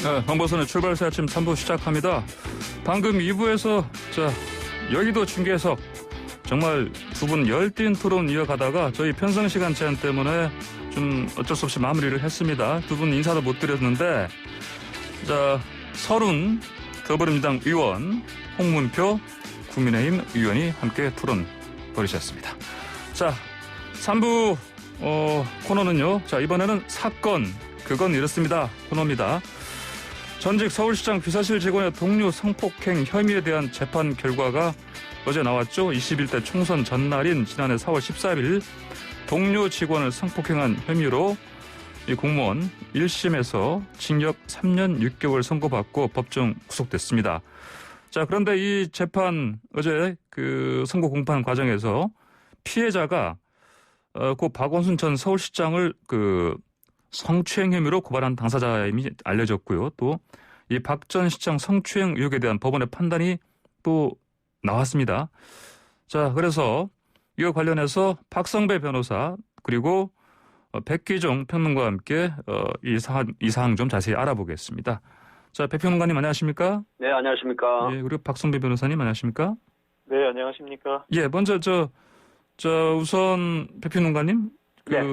네, 황보선의 출발새 아침 3부 시작합니다. 방금 2부에서 여의도 중계석 정말 두 분 열띤 토론 이어가다가 저희 편성시간 제한 때문에 좀 어쩔 수 없이 마무리를 했습니다. 두 분 인사도 못 드렸는데 서른 더불어민주당 의원, 홍문표 국민의힘 의원이 함께 토론 벌이셨습니다. 3부 코너는요. 이번에는 사건 그건 이렇습니다. 코너입니다. 전직 서울시장 비서실 직원의 동료 성폭행 혐의에 대한 재판 결과가 어제 나왔죠. 21대 총선 전날인 지난해 4월 14일 동료 직원을 성폭행한 혐의로 이 공무원 1심에서 징역 3년 6개월 선고받고 법정 구속됐습니다. 그런데 이 재판 어제 그 선고 공판 과정에서 피해자가 고 박원순 전 서울시장을 성추행 혐의로 고발한 당사자임이 알려졌고요. 또 이 박 전 시장 성추행 의혹에 대한 법원의 판단이 또 나왔습니다. 그래서 이와 관련해서 박성배 변호사 그리고 백기종 평론가와 함께 이 사항 좀 자세히 알아보겠습니다. 백 평론가님 안녕하십니까? 네, 안녕하십니까? 예, 그리고 박성배 변호사님 안녕하십니까? 네, 안녕하십니까? 예, 먼저 우선 백 평론가님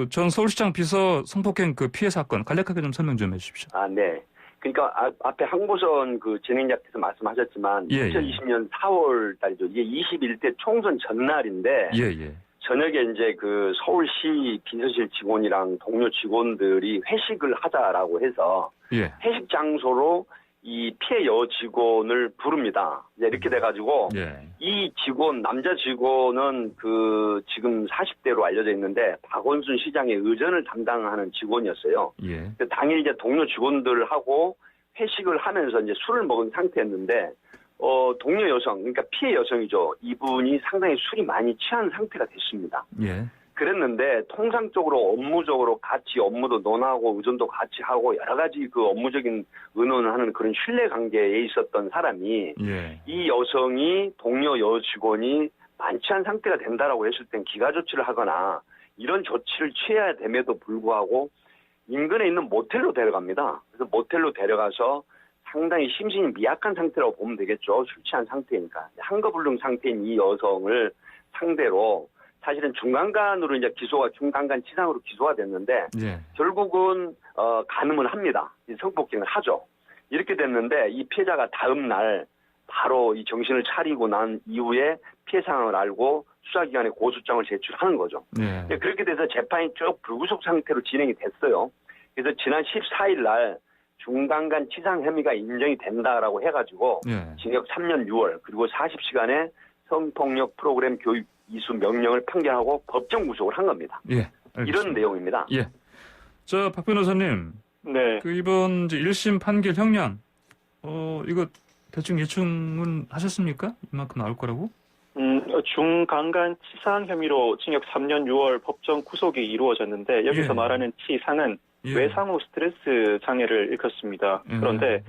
전 서울시장 비서 성폭행 피해 사건 간략하게 좀 설명 좀 해주십시오. 네. 그러니까 앞에 황보선 진행자께서 말씀하셨지만 2020년 4월 달이죠. 이게 21대 총선 전날인데 저녁에 이제 서울시 비서실 직원이랑 동료 직원들이 회식을 하자라고 해서 회식 장소로 이 피해 여 직원을 부릅니다. 이렇게 돼가지고 이 직원 남자 직원은 지금 40대로 알려져 있는데 박원순 시장의 의전을 담당하는 직원이었어요. 당일 이제 동료 직원들하고 회식을 하면서 이제 술을 먹은 상태였는데 동료 여성 그러니까 피해 여성이죠. 이분이 상당히 술이 많이 취한 상태가 됐습니다. 그랬는데 통상적으로 업무적으로 같이 업무도 논하고 의존도 같이 하고 여러 가지 업무적인 의논을 하는 그런 신뢰 관계에 있었던 사람이 이 여성이 동료 여 직원이 만취한 상태가 된다라고 했을 땐 기가 조치를 하거나 이런 조치를 취해야 됨에도 불구하고 인근에 있는 모텔로 데려갑니다. 그래서 모텔로 데려가서 상당히 심신이 미약한 상태라고 보면 되겠죠. 술 취한 상태니까. 한거불능 상태인 이 여성을 상대로 사실은 중간간으로 이제 중간간 치상으로 기소가 됐는데 결국은 간음을 합니다. 성폭행을 하죠. 이렇게 됐는데 이 피해자가 다음 날 바로 이 정신을 차리고 난 이후에 피해 상황을 알고 수사기관에 고소장을 제출하는 거죠. 그렇게 돼서 재판이 쭉 불구속 상태로 진행이 됐어요. 그래서 지난 14일 날 중간간 치상 혐의가 인정이 된다라고 해가지고 징역 3년 6월 그리고 40시간의 성폭력 프로그램 교육 이수 명령을 판결하고 법정 구속을 한 겁니다. 이런 내용입니다. 박 변호사님. 네. 이번 이제 1심 판결 형량, 이거 대충 예측은 하셨습니까? 이만큼 나올 거라고? 중강간 치상 혐의로 징역 3년 6월 법정 구속이 이루어졌는데 여기서 말하는 치상은 외상 후 스트레스 장애를 일컫습니다. 그런데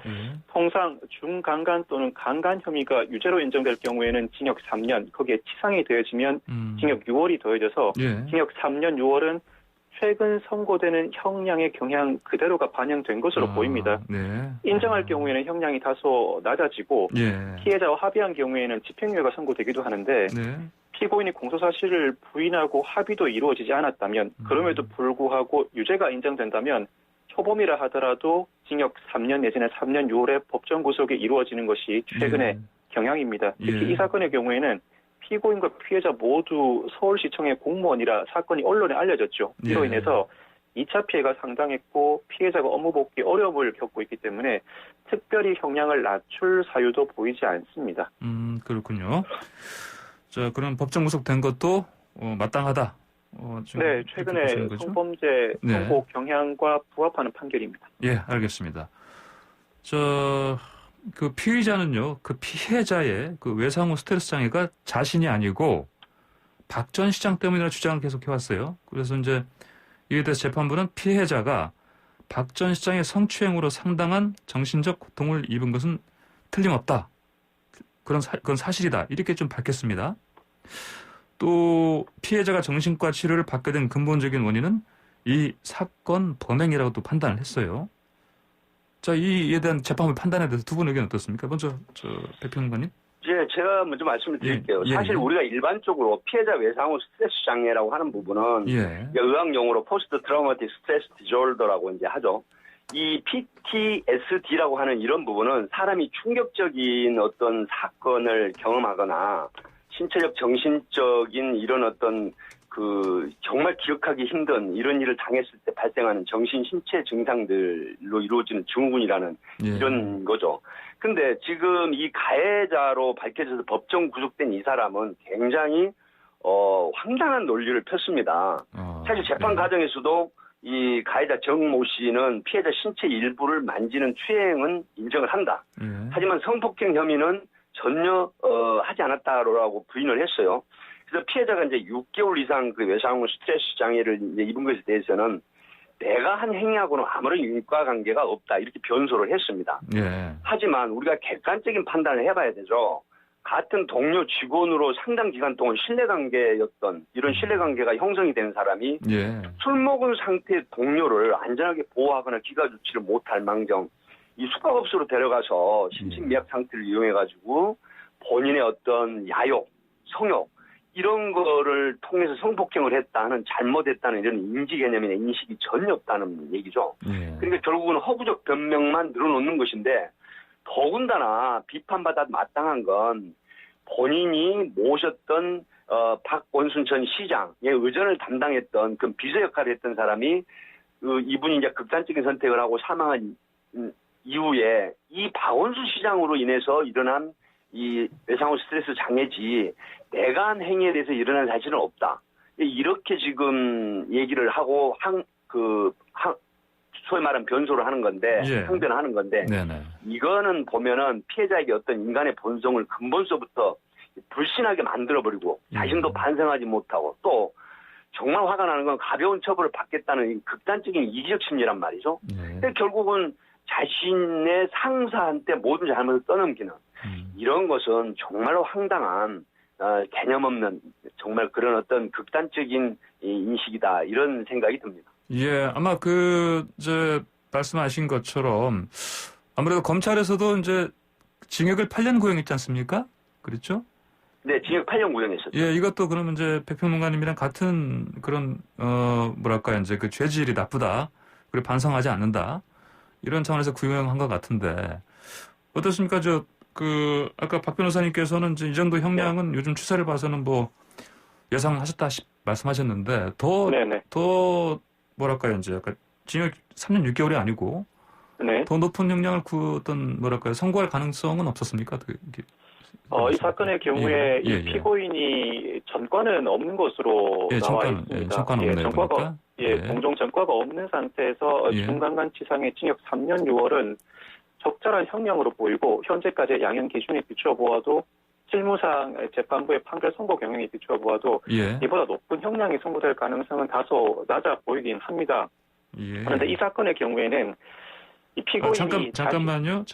통상 중강간 또는 강간 혐의가 유죄로 인정될 경우에는 징역 3년, 거기에 치상이 더해지면 징역 6월이 더해져서 징역 3년 6월은 최근 선고되는 형량의 경향 그대로가 반영된 것으로 보입니다. 인정할 경우에는 형량이 다소 낮아지고 피해자와 합의한 경우에는 집행유예가 선고되기도 하는데 피고인이 공소사실을 부인하고 합의도 이루어지지 않았다면 그럼에도 불구하고 유죄가 인정된다면 초범이라 하더라도 징역 3년 내지는 3년 6월에 법정 구속이 이루어지는 것이 최근의 경향입니다. 특히 이 사건의 경우에는 피고인과 피해자 모두 서울시청의 공무원이라 사건이 언론에 알려졌죠. 이로 인해서 2차 피해가 상당했고 피해자가 업무 복귀 어려움을 겪고 있기 때문에 특별히 형량을 낮출 사유도 보이지 않습니다. 그렇군요. 그럼 법정 구속된 것도 마땅하다. 네, 최근에 성범죄 선고 경향과 부합하는 판결입니다. 알겠습니다. 피의자는요, 피해자의 외상 후 스트레스 장애가 자신이 아니고 박 전 시장 때문이라 주장을 계속 해왔어요. 그래서 이제 이에 대해서 재판부는 피해자가 박 전 시장의 성추행으로 상당한 정신적 고통을 입은 것은 틀림없다. 그건 사실이다. 이렇게 좀 밝혔습니다. 또 피해자가 정신과 치료를 받게 된 근본적인 원인은 이 사건 범행이라고도 판단을 했어요. 자, 이에 대한 재판부 판단에 대해서 두 분 의견 어떻습니까? 먼저 백 평론가님. 제가 먼저 말씀을 드릴게요. 사실 우리가 일반적으로 피해자 외상후 스트레스 장애라고 하는 부분은 의학 용어로 포스트 트라우마틱 스트레스 디조더라고 이제 하죠. 이 PTSD라고 하는 이런 부분은 사람이 충격적인 어떤 사건을 경험하거나 신체적, 정신적인 이런 어떤 정말 기억하기 힘든 이런 일을 당했을 때 발생하는 정신, 신체 증상들로 이루어지는 증후군이라는 이런 거죠. 근데 지금 이 가해자로 밝혀져서 법정 구속된 이 사람은 굉장히 황당한 논리를 폈습니다. 사실 재판 과정에서도 이 가해자 정모 씨는 피해자 신체 일부를 만지는 추행은 인정을 한다. 하지만 성폭행 혐의는 전혀 하지 않았다라고 부인을 했어요. 그래서 피해자가 이제 6개월 이상 외상후 스트레스 장애를 이제 입은 것에 대해서는 내가 한 행위하고는 아무런 인과관계가 없다 이렇게 변소를 했습니다. 하지만 우리가 객관적인 판단을 해봐야 되죠. 같은 동료 직원으로 상당 기간 동안 신뢰관계였던 이런 신뢰관계가 형성이 된 사람이 술 먹은 상태의 동료를 안전하게 보호하거나 기가조치를 못할 망정 이 숙박업소로 데려가서 심신미약 상태를 이용해가지고 본인의 어떤 야욕, 성욕 이런 거를 통해서 성폭행을 했다는 잘못했다는 이런 인지 개념이나 인식이 전혀 없다는 얘기죠. 그러니까 결국은 허구적 변명만 늘어놓는 것인데 더군다나 비판받아 마땅한 건 본인이 모셨던 박원순 전 시장의 의전을 담당했던 그 비서 역할을 했던 사람이 이분이 이제 극단적인 선택을 하고 사망한 이후에 이 박원순 시장으로 인해서 일어난 이 외상후 스트레스 장애지 내가 한 행위에 대해서 일어난 사실은 없다. 이렇게 지금 얘기를 하고 소위 말하는 변소를 하는 건데 항변하는 건데 이거는 보면은 피해자에게 어떤 인간의 본성을 근본서부터 불신하게 만들어버리고 자신도 반성하지 못하고 또 정말 화가 나는 건 가벼운 처벌을 받겠다는 극단적인 이기적 심리란 말이죠. 근데 결국은 자신의 상사한테 모든 잘못을 떠넘기는 이런 것은 정말로 황당한 개념 없는 정말 그런 어떤 극단적인 인식이다 이런 생각이 듭니다. 아마 말씀하신 것처럼 아무래도 검찰에서도 이제 징역을 8년 구형했지 않습니까? 그렇죠? 네, 징역 8년 구형했었죠. 이것도 그러면 이제 백평론가님이랑 같은 그런 이제 그 죄질이 나쁘다. 그리고 반성하지 않는다. 이런 차원에서 구형한 것 같은데 어떻습니까? 아까 박 변호사님께서는 이제 이 정도 형량은 요즘 추세를 봐서는 뭐 예상하셨다 말씀하셨는데 더 이제 약간 징역 3년 6개월이 아니고 더 높은 형량을 선고할 가능성은 없었습니까? 이 사건의 경우에 이 피고인이 전과는 없는 것으로 나와 있습니다. 전과는 없네요. 공정 전과가 없는 상태에서 중간간치상의 징역 3년 6월은 적절한 형량으로 보이고 현재까지의 양형 기준에 비추어 보아도 실무상 재판부의 판결 선고 경향에 비추어 보아도 이보다 높은 형량이 선고될 가능성은 다소 낮아 보이긴 합니다. 그런데 이 사건의 경우에는 이 피고인이 잠깐만요.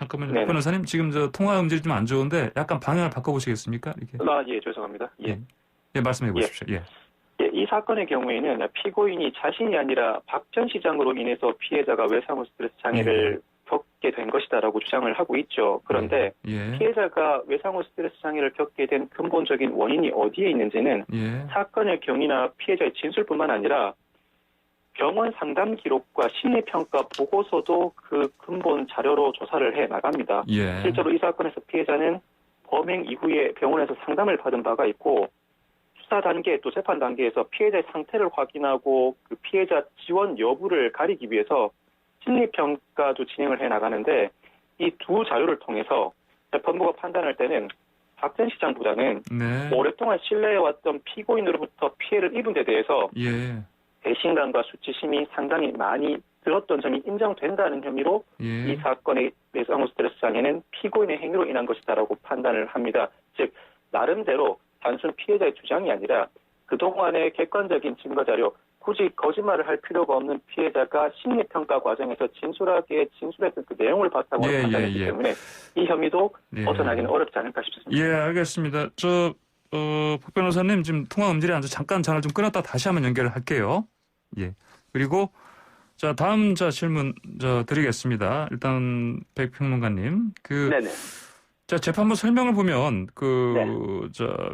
변호사님 지금 통화 음질이 좀 안 좋은데 약간 방향을 바꿔보시겠습니까? 이렇게. 죄송합니다. 말씀해 보십시오. 이 사건의 경우에는 피고인이 자신이 아니라 박 전 시장으로 인해서 피해자가 외상후 스트레스 장애를 겪게 된 것이다라고 주장을 하고 있죠. 그런데 피해자가 외상후 스트레스 장애를 겪게 된 근본적인 원인이 어디에 있는지는 사건의 경위나 피해자의 진술뿐만 아니라 병원 상담 기록과 심리평가 보고서도 그 근본 자료로 조사를 해 나갑니다. 실제로 이 사건에서 피해자는 범행 이후에 병원에서 상담을 받은 바가 있고 수사 단계 또 재판 단계에서 피해자의 상태를 확인하고 그 피해자 지원 여부를 가리기 위해서 심리평가도 진행을 해 나가는데 이 두 자료를 통해서 재판부가 판단할 때는 박 전 시장보다는 오랫동안 신뢰해왔던 피고인으로부터 피해를 입은 데 대해서 배신감과 수치심이 상당히 많이 들었던 점이 인정된다는 혐의로 이 사건의 외상후 스트레스 장애는 피고인의 행위로 인한 것이다라고 판단을 합니다. 즉 나름대로 단순 피해자의 주장이 아니라 그동안의 객관적인 증거자료 굳이 거짓말을 할 필요가 없는 피해자가 심리평가 과정에서 진술하게 진술했던 그 내용을 바탕으로 판단했기 때문에 이 혐의도 벗어나기는 어렵지 않을까 싶습니다. 알겠습니다. 박 변호사님 지금 통화 음질이 안 좋아 잠깐 전화를 좀 끊었다 다시 한번 연결을 할게요. 그리고 자, 다음 질문 드리겠습니다. 일단 백평론가님, 네네. 자, 재판부 설명을 보면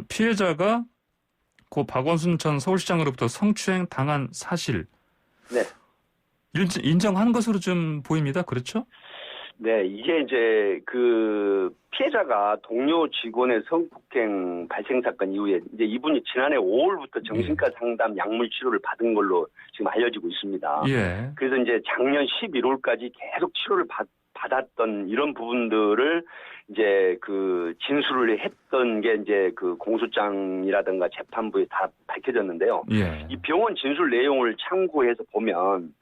피해자가 고 박원순 전 서울시장으로부터 성추행 당한 사실, 네, 인정한 것으로 좀 보입니다. 그렇죠? 네, 이게 이제 그 피해자가 동료 직원의 성폭행 발생 사건 이후에 이제 이분이 지난해 5월부터 정신과 상담 약물 치료를 받은 걸로 지금 알려지고 있습니다. 예. 그래서 이제 작년 11월까지 계속 치료를 받았던 이런 부분들을 이제 그 진술을 했던 게 이제 그 공소장이라든가 재판부에 다 밝혀졌는데요. 예. 이 병원 진술 내용을 참고해서 보면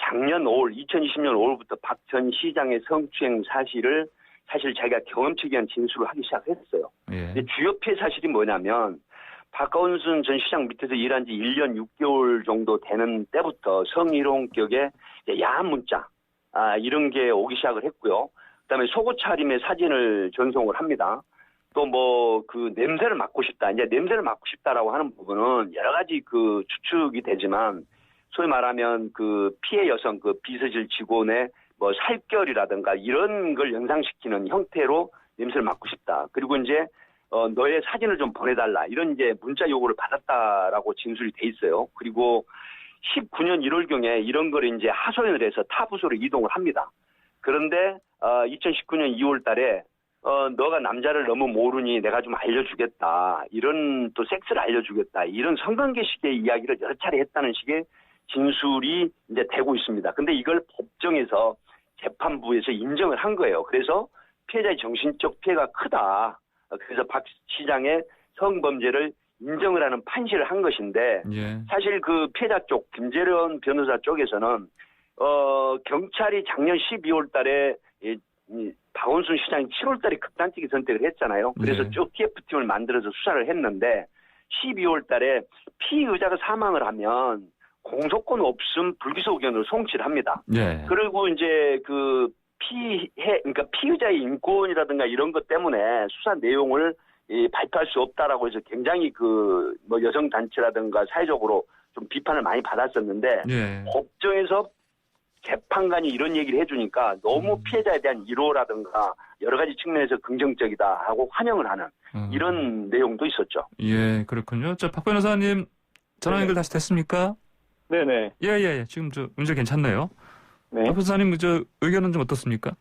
작년 5월, 2020년 5월부터 박 전 시장의 성추행 사실을 사실 자기가 경험치에 대한 진술을 하기 시작했어요. 예. 근데 주요 피해 사실이 뭐냐면 박원순 전 시장 밑에서 일한 지 1년 6개월 정도 되는 때부터 성희롱격의 야한 문자, 이런 게 오기 시작을 했고요. 그다음에 속옷 차림의 사진을 전송을 합니다. 또 뭐 그 냄새를 맡고 싶다. 이제 냄새를 맡고 싶다라고 하는 부분은 여러 가지 그 추측이 되지만 소위 말하면 그 피해 여성 그 비서실 직원의 뭐 살결이라든가 이런 걸 연상시키는 형태로 냄새를 맡고 싶다. 그리고 이제 너의 사진을 좀 보내달라. 이런 이제 문자 요구를 받았다라고 진술이 돼 있어요. 그리고 19년 1월경에 이런 걸 이제 하소연을 해서 타 부서로 이동을 합니다. 그런데 2019년 2월 달에 너가 남자를 너무 모르니 내가 좀 알려주겠다. 이런 또 섹스를 알려주겠다. 이런 성관계식의 이야기를 여러 차례 했다는 식의 진술이 이제 되고 있습니다. 근데 이걸 법정에서 재판부에서 인정을 한 거예요. 그래서 피해자의 정신적 피해가 크다. 그래서 박 시장의 성범죄를 인정을 하는 판시를 한 것인데 사실 그 피해자 쪽 김재련 변호사 쪽에서는 경찰이 작년 12월 달에 박원순 시장이 7월 달에 극단적인 선택을 했잖아요. 그래서 쭉 TF팀을 만들어서 수사를 했는데 12월 달에 피의자가 사망을 하면 공소권 없음 불기소 의견으로 송치를 합니다. 그리고 이제 그 그러니까 피의자의 인권이라든가 이런 것 때문에 수사 내용을 발표할 수 없다라고 해서 굉장히 그 뭐 여성 단체라든가 사회적으로 좀 비판을 많이 받았었는데 법정에서 재판관이 이런 얘기를 해주니까 너무 피해자에 대한 위로라든가 여러 가지 측면에서 긍정적이다 하고 환영을 하는 이런 내용도 있었죠. 예, 그렇군요. 자, 박 변호사님 전화 연결 다시 됐습니까? 네네. 예. 지금 문제 괜찮네요. 네. 박 변호사님 의견은 좀 어떻습니까?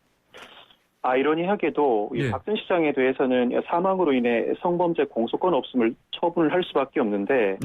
아이러니하게도 박 전 시장에 대해서는 사망으로 인해 성범죄 공소권 없음을 처분을 할 수밖에 없는데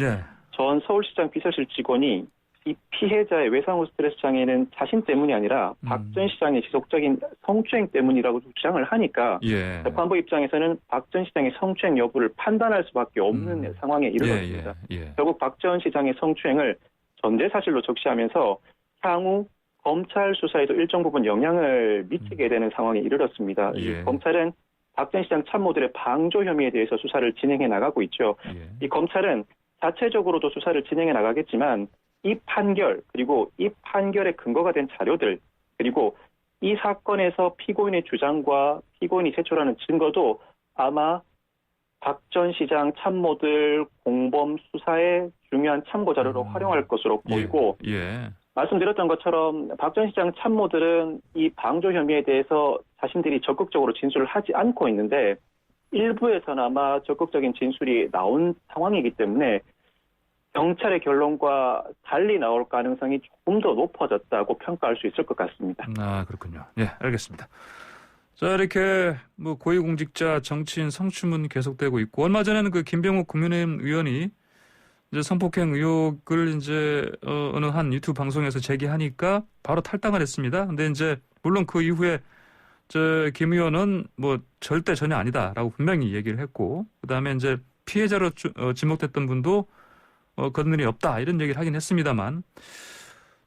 전 서울시장 비서실 직원이 이 피해자의 외상후 스트레스 장애는 자신 때문이 아니라 박 전 시장의 지속적인 성추행 때문이라고 주장을 하니까 재판부 입장에서는 박 전 시장의 성추행 여부를 판단할 수밖에 없는 상황에 이르렀습니다. 결국 박 전 시장의 성추행을 전제 사실로 적시하면서 향후 검찰 수사에도 일정 부분 영향을 미치게 되는 상황에 이르렀습니다. 검찰은 박 전 시장 참모들의 방조 혐의에 대해서 수사를 진행해 나가고 있죠. 이 검찰은 자체적으로도 수사를 진행해 나가겠지만 이 판결 그리고 이 판결의 근거가 된 자료들 그리고 이 사건에서 피고인의 주장과 피고인이 제출하는 증거도 아마 박 전 시장 참모들 공범 수사에 중요한 참고 자료로 활용할 것으로 보이고 말씀드렸던 것처럼 박 전 시장 참모들은 이 방조 혐의에 대해서 자신들이 적극적으로 진술을 하지 않고 있는데 일부에서나마 적극적인 진술이 나온 상황이기 때문에 경찰의 결론과 달리 나올 가능성이 조금 더 높아졌다고 평가할 수 있을 것 같습니다. 그렇군요. 예, 알겠습니다. 자, 이렇게 뭐 고위공직자 정치인 성추문 계속되고 있고 얼마 전에는 그 김병욱 국민의힘 의원이 이제 성폭행 의혹을 이제 어느 한 유튜브 방송에서 제기하니까 바로 탈당을 했습니다. 근데 이제 물론 그 이후에 김 의원은 뭐 절대 전혀 아니다라고 분명히 얘기를 했고 그다음에 이제 피해자로 지목됐던 분도 그런 일이 없다 이런 얘기를 하긴 했습니다만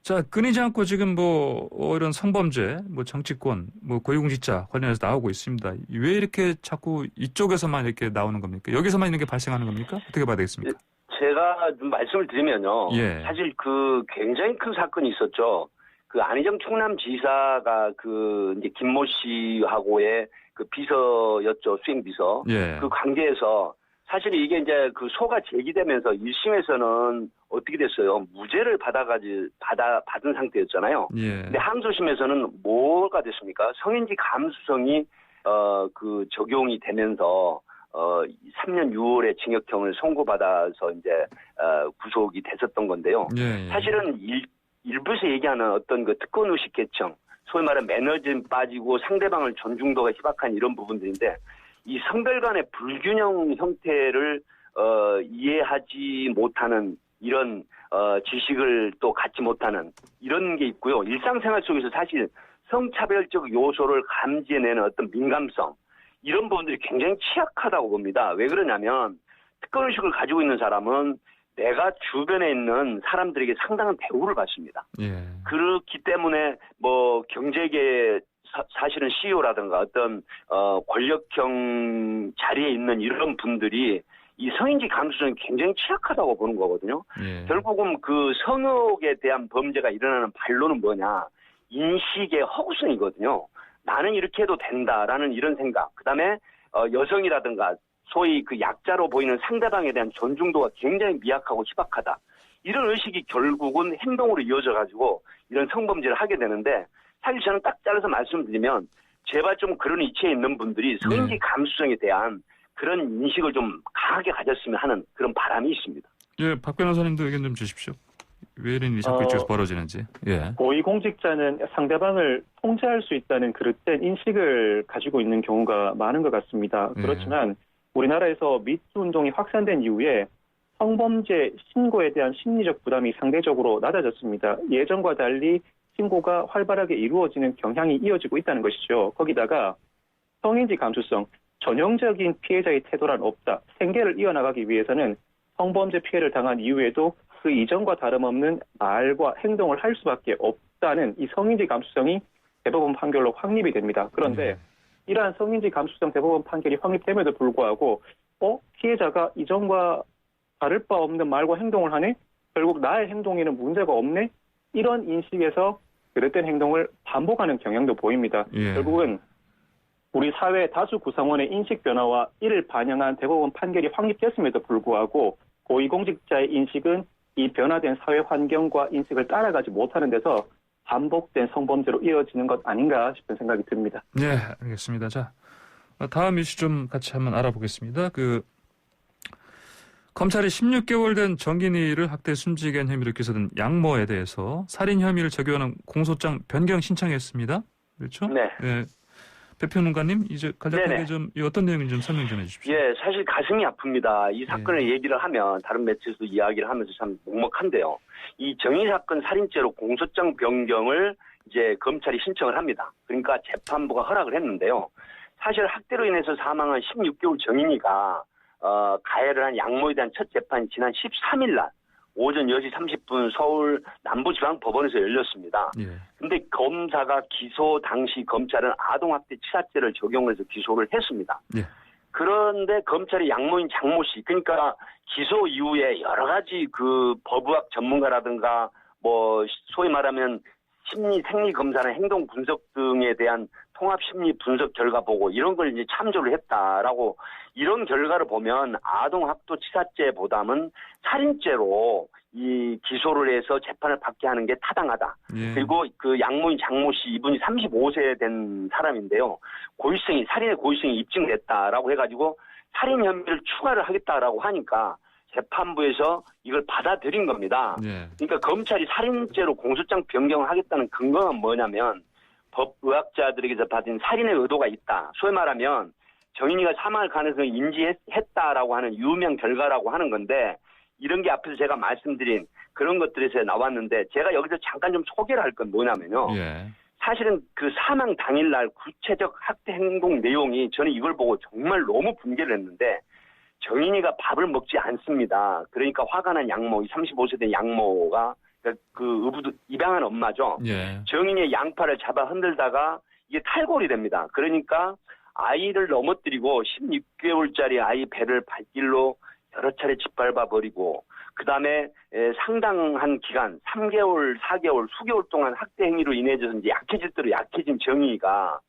자 끊이지 않고 지금 뭐 이런 성범죄 뭐 정치권 뭐 고위공직자 관련해서 나오고 있습니다. 왜 이렇게 자꾸 이쪽에서만 이렇게 나오는 겁니까? 여기서만 이런 게 발생하는 겁니까? 어떻게 봐야 되겠습니까? 제가 좀 말씀을 드리면요. 사실 그 굉장히 큰 사건이 있었죠. 그 안희정 충남지사가 그 이제 김모 씨하고의 그 비서였죠. 수행비서. 그 관계에서 사실 이게 이제 그 소가 제기되면서 1심에서는 어떻게 됐어요? 무죄를 받은 상태였잖아요. 예. 근데 항소심에서는 뭐가 됐습니까? 성인지 감수성이 그 적용이 되면서 3년 6월에 징역형을 선고받아서 이제 구속이 됐었던 건데요. 예. 사실은 일부에서 얘기하는 어떤 그 특권 의식 계층, 소위 말하는 매너즘 빠지고 상대방을 존중도가 희박한 이런 부분들인데 이 성별 간의 불균형 형태를 이해하지 못하는 이런 지식을 또 갖지 못하는 이런 게 있고요. 일상생활 속에서 사실 성차별적 요소를 감지해내는 어떤 민감성 이런 부분들이 굉장히 취약하다고 봅니다. 왜 그러냐면 특권의식을 가지고 있는 사람은 내가 주변에 있는 사람들에게 상당한 대우를 받습니다. 예. 그렇기 때문에 뭐 경제계 사실은 CEO라든가 어떤 권력형 자리에 있는 이런 분들이 이 성인지 감수성이 굉장히 취약하다고 보는 거거든요. 예. 결국은 그 성역에 대한 범죄가 일어나는 반론은 뭐냐. 인식의 허구성이거든요. 나는 이렇게 해도 된다라는 이런 생각. 그다음에 여성이라든가 소위 그 약자로 보이는 상대방에 대한 존중도가 굉장히 미약하고 희박하다. 이런 의식이 결국은 행동으로 이어져가지고 이런 성범죄를 하게 되는데 사실 저는 딱 잘라서 말씀드리면 제발 좀 그런 위치에 있는 분들이 성인지 감수성에 대한 그런 인식을 좀 강하게 가졌으면 하는 그런 바람이 있습니다. 예, 박 변호사님도 의견 좀 주십시오. 왜 이런 일이 자꾸 이쪽에서 벌어지는지. 예. 고위공직자는 상대방을 통제할 수 있다는 그릇된 인식을 가지고 있는 경우가 많은 것 같습니다. 그렇지만 우리나라에서 미투 운동이 확산된 이후에 성범죄 신고에 대한 심리적 부담이 상대적으로 낮아졌습니다. 예전과 달리 신고가 활발하게 이루어지는 경향이 이어지고 있다는 것이죠. 거기다가 성인지 감수성, 전형적인 피해자의 태도란 없다. 생계를 이어나가기 위해서는 성범죄 피해를 당한 이후에도 그 이전과 다름없는 말과 행동을 할 수밖에 없다는 이 성인지 감수성이 대법원 판결로 확립이 됩니다. 그런데 이러한 성인지 감수성 대법원 판결이 확립됨에도 불구하고 피해자가 이전과 다를 바 없는 말과 행동을 하네? 결국 나의 행동에는 문제가 없네? 이런 인식에서 그릇된 행동을 반복하는 경향도 보입니다. 예. 결국은 우리 사회 다수 구성원의 인식 변화와 이를 반영한 대법원 판결이 확립됐음에도 불구하고 고위공직자의 인식은 이 변화된 사회 환경과 인식을 따라가지 못하는 데서 반복된 성범죄로 이어지는 것 아닌가 싶은 생각이 듭니다. 네, 알겠습니다. 자, 다음 이슈 좀 같이 한번 알아보겠습니다. 검찰이 16개월 된 정인이를 학대 숨지게 한 혐의로 기소된 양모에 대해서 살인 혐의를 적용하는 공소장 변경 신청했습니다. 그렇죠? 네. 네. 배평론가님, 이제 간략하게 좀 어떤 내용인지 좀 설명 좀 해주십시오. 예, 사실 가슴이 아픕니다. 이 사건을 얘기를 하면 다른 매체에서도 이야기를 하면서 참 먹먹한데요. 이 정인이 사건 살인죄로 공소장 변경을 이제 검찰이 신청을 합니다. 그러니까 재판부가 허락을 했는데요. 사실 학대로 인해서 사망한 16개월 정인이가 가해를 한 양모에 대한 첫 재판이 지난 13일 날 오전 10시 30분 서울 남부지방법원에서 열렸습니다. 그런데 검사가 기소 당시 검찰은 아동학대 치사죄를 적용해서 기소를 했습니다. 그런데 검찰이 양모인 장모 씨, 그러니까 기소 이후에 여러 가지 그 법의학 전문가라든가 뭐 소위 말하면 심리 생리 검사나 행동 분석 등에 대한 통합 심리 분석 결과 보고 이런 걸 이제 참조를 했다라고 이런 결과를 보면 아동 학도 치사죄보다는 살인죄로 이 기소를 해서 재판을 받게 하는 게 타당하다. 그리고 그 양모인 장모 씨 이분이 35세 된 사람인데요. 살인의 고의성이 입증됐다라고 해가지고 살인 혐의를 추가를 하겠다라고 하니까 재판부에서 이걸 받아들인 겁니다. 그러니까 검찰이 살인죄로 공소장 변경을 하겠다는 근거가 뭐냐면 법의학자들에게서 받은 살인의 의도가 있다. 소위 말하면 정인이가 사망할 가능성을 인지했다라고 하는 유명 결과라고 하는 건데 이런 게 앞에서 제가 말씀드린 그런 것들에서 나왔는데 제가 여기서 잠깐 좀 소개를 할 건 뭐냐면요. 사실은 그 사망 당일날 구체적 학대 행동 내용이 저는 이걸 보고 정말 너무 분개를 했는데 정인이가 밥을 먹지 않습니다. 그러니까 화가 난 양모, 35세 된 양모가 그 입양한 엄마죠. 정인이의 양팔을 잡아 흔들다가 이게 탈골이 됩니다. 그러니까 아이를 넘어뜨리고 16개월짜리 아이 배를 발길로 여러 차례 짓밟아 버리고 그다음에 상당한 기간 3개월, 4개월, 수개월 동안 학대 행위로 인해서 이제 약해질 대로 약해진 정인이가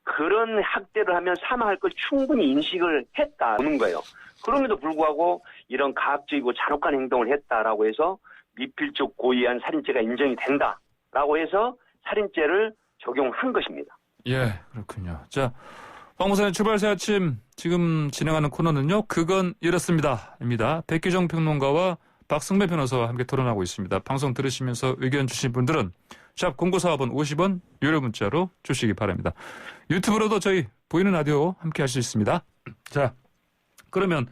그런 학대를 하면 사망할 걸 충분히 인식을 했다는 거예요. 그럼에도 불구하고 이런 가학적이고 잔혹한 행동을 했다라고 해서 미필적 고의한 살인죄가 인정이 된다라고 해서 살인죄를 적용한 것입니다. 예, 그렇군요. 자, 황무선의 출발새 아침 지금 진행하는 코너는요. 그건 이렇습니다.입니다. 백기정 평론가와 박승배 변호사와 함께 토론하고 있습니다. 방송 들으시면서 의견 주신 분들은 샵 0945번 50원 유료 문자로 주시기 바랍니다. 유튜브로도 저희 보이는 라디오 함께 할 수 있습니다. 자, 그러면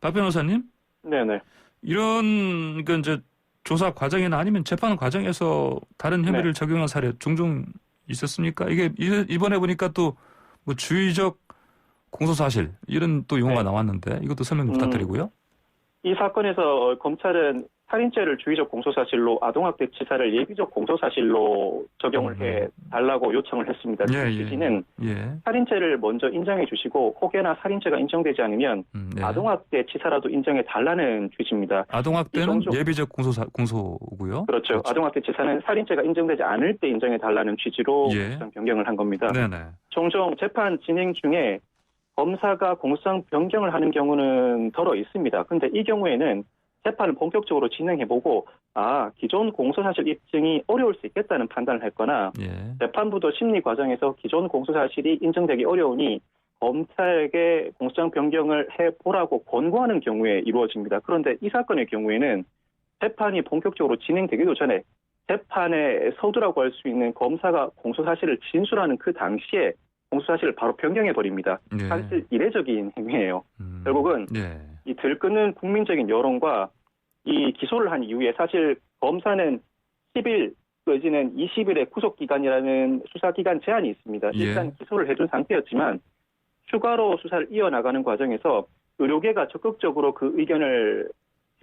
박 변호사님. 네네. 이런 이제 조사 과정이나 아니면 재판 과정에서 다른 혐의를 적용한 사례 종종 있었습니까? 이게 이번에 보니까 또 뭐 주의적 공소사실 이런 또 용어가 나왔는데 이것도 설명 좀 부탁드리고요. 이 사건에서 검찰은 살인죄를 주의적 공소사실로 아동학대 치사를 예비적 공소사실로 적용을 해달라고 요청을 했습니다. 취지는 살인죄를 먼저 인정해 주시고 혹여나 살인죄가 인정되지 않으면 아동학대 치사라도 인정해 달라는 취지입니다. 아동학대는 예비적 공소고요. 그렇죠. 아동학대 치사는 살인죄가 인정되지 않을 때 인정해 달라는 취지로 공소장 변경을 한 겁니다. 종종 재판 진행 중에 검사가 공소장 변경을 하는 경우는 덜어 있습니다. 그런데 이 경우에는 재판을 본격적으로 진행해보고 기존 공소사실 입증이 어려울 수 있겠다는 판단을 했거나 재판부도 심리 과정에서 기존 공소사실이 인정되기 어려우니 검찰에게 공소장 변경을 해보라고 권고하는 경우에 이루어집니다. 그런데 이 사건의 경우에는 재판이 본격적으로 진행되기도 전에 재판에 서두라고 할 수 있는 검사가 공소사실을 진술하는 그 당시에 공소사실을 바로 변경해버립니다. 사실 이례적인 행위예요. 결국은 이 들끓는 국민적인 여론과 이 기소를 한 이후에 사실 검사는 10일 내지는 20일의 구속기간이라는 수사기간 제한이 있습니다. 일단 기소를 해준 상태였지만 추가로 수사를 이어나가는 과정에서 의료계가 적극적으로 그 의견을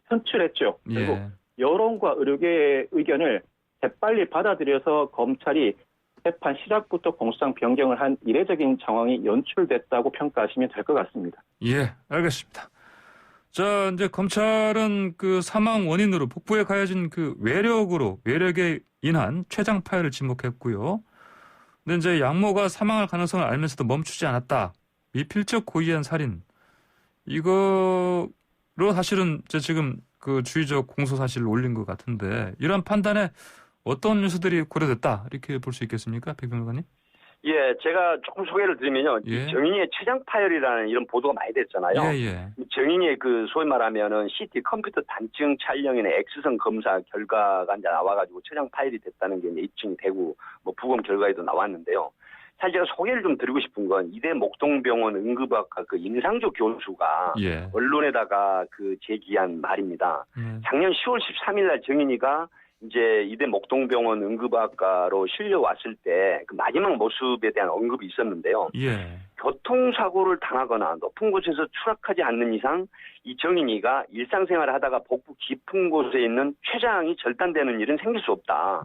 편출했죠. 그리고 여론과 의료계의 의견을 재빨리 받아들여서 검찰이 재판 시작부터 공소장 변경을 한 이례적인 상황이 연출됐다고 평가하시면 될 것 같습니다. 예, 알겠습니다. 자, 이제 검찰은 그 사망 원인으로 복부에 가해진 그 외력에 인한 췌장 파열을 지목했고요. 근데 이제 양모가 사망할 가능성을 알면서도 멈추지 않았다. 미필적 고의한 살인. 이거로 사실은 이제 지금 그 주의적 공소 사실을 올린 것 같은데 이런 판단에 어떤 요소들이 고려됐다 이렇게 볼 수 있겠습니까, 백 변호사님? 예, 제가 조금 소개를 드리면요. 정인이의 췌장 파열이라는 이런 보도가 많이 됐잖아요. 정인이의 그 소위 말하면은 CT 컴퓨터 단층 촬영이나 X선 검사 결과가 이제 나와가지고 췌장 파열이 됐다는 게 이제 입증이 되고 뭐 부검 결과에도 나왔는데요. 사실 제가 소개를 좀 드리고 싶은 건 이대 목동병원 응급학과 그 임상조 교수가 언론에다가 그 제기한 말입니다. 작년 10월 13일 날 정인이가 이제 이대 목동병원 응급학과로 실려왔을 때 그 마지막 모습에 대한 언급이 있었는데요. 교통사고를 당하거나 높은 곳에서 추락하지 않는 이상 이 정인이가 일상생활을 하다가 복부 깊은 곳에 있는 췌장이 절단되는 일은 생길 수 없다.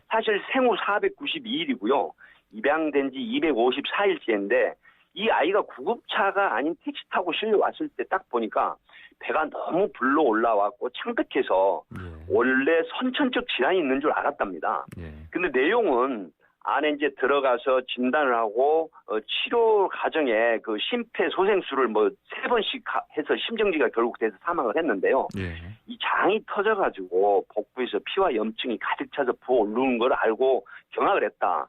사실 생후 492일이고요. 입양된 지 254일째인데 이 아이가 구급차가 아닌 택시 타고 실려왔을 때 딱 보니까 배가 너무 불러 올라왔고 창백해서 원래 선천적 질환이 있는 줄 알았답니다. 근데 내용은 안에 이제 들어가서 진단을 하고 치료 과정에 그 심폐소생술을 뭐 3번씩 해서 심정지가 결국 돼서 사망을 했는데요. 이 장이 터져가지고 복부에서 피와 염증이 가득 차서 부어오르는 걸 알고 경악을 했다.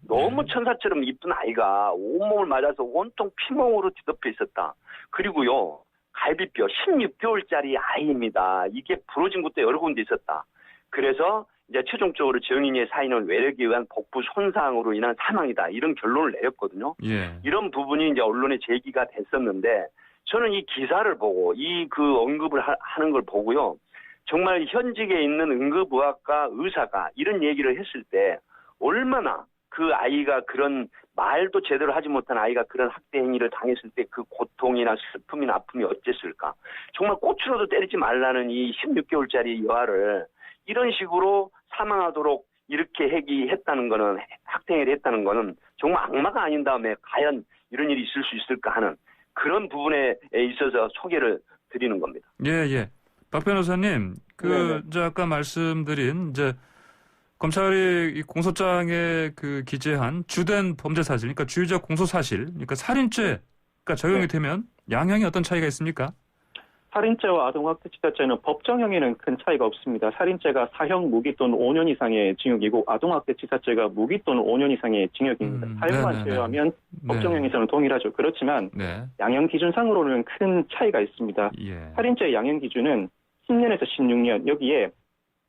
너무 천사처럼 이쁜 아이가 온몸을 맞아서 온통 피멍으로 뒤덮여 있었다. 그리고요. 갈비뼈 16개월짜리 아이입니다. 이게 부러진 것도 여러 군데 있었다. 그래서 이제 최종적으로 정인이의 사인은 외력에 의한 복부 손상으로 인한 사망이다. 이런 결론을 내렸거든요. 이런 부분이 이제 언론에 제기가 됐었는데 저는 이 기사를 보고 이 그 언급을 하는 걸 보고요. 정말 현직에 있는 응급의학과 의사가 이런 얘기를 했을 때 얼마나 그 아이가 그런 말도 제대로 하지 못한 아이가 그런 학대 행위를 당했을 때 그 고통이나 슬픔이나 아픔이 어땠을까. 정말 꼬추로도 때리지 말라는 이 16개월짜리 여아를 이런 식으로 사망하도록 이렇게 했다는 거는 학대행위를 했다는 거는 정말 악마가 아닌 다음에 과연 이런 일이 있을 수 있을까 하는 그런 부분에 있어서 소개를 드리는 겁니다. 박 변호사님, 이제 아까 말씀드린 이제 검찰이 이 공소장에 그 기재한 주된 범죄 사실, 그러니까 주의적 공소 사실, 그러니까 살인죄가 적용이 되면 양형이 어떤 차이가 있습니까? 살인죄와 아동학대치사죄는 법정형에는 큰 차이가 없습니다. 살인죄가 사형 무기 또는 5년 이상의 징역이고 아동학대치사죄가 무기 또는 5년 이상의 징역입니다. 사형만 제외하면 법정형에서는 동일하죠. 그렇지만 양형 기준상으로는 큰 차이가 있습니다. 살인죄의 양형 기준은 10년에서 16년, 여기에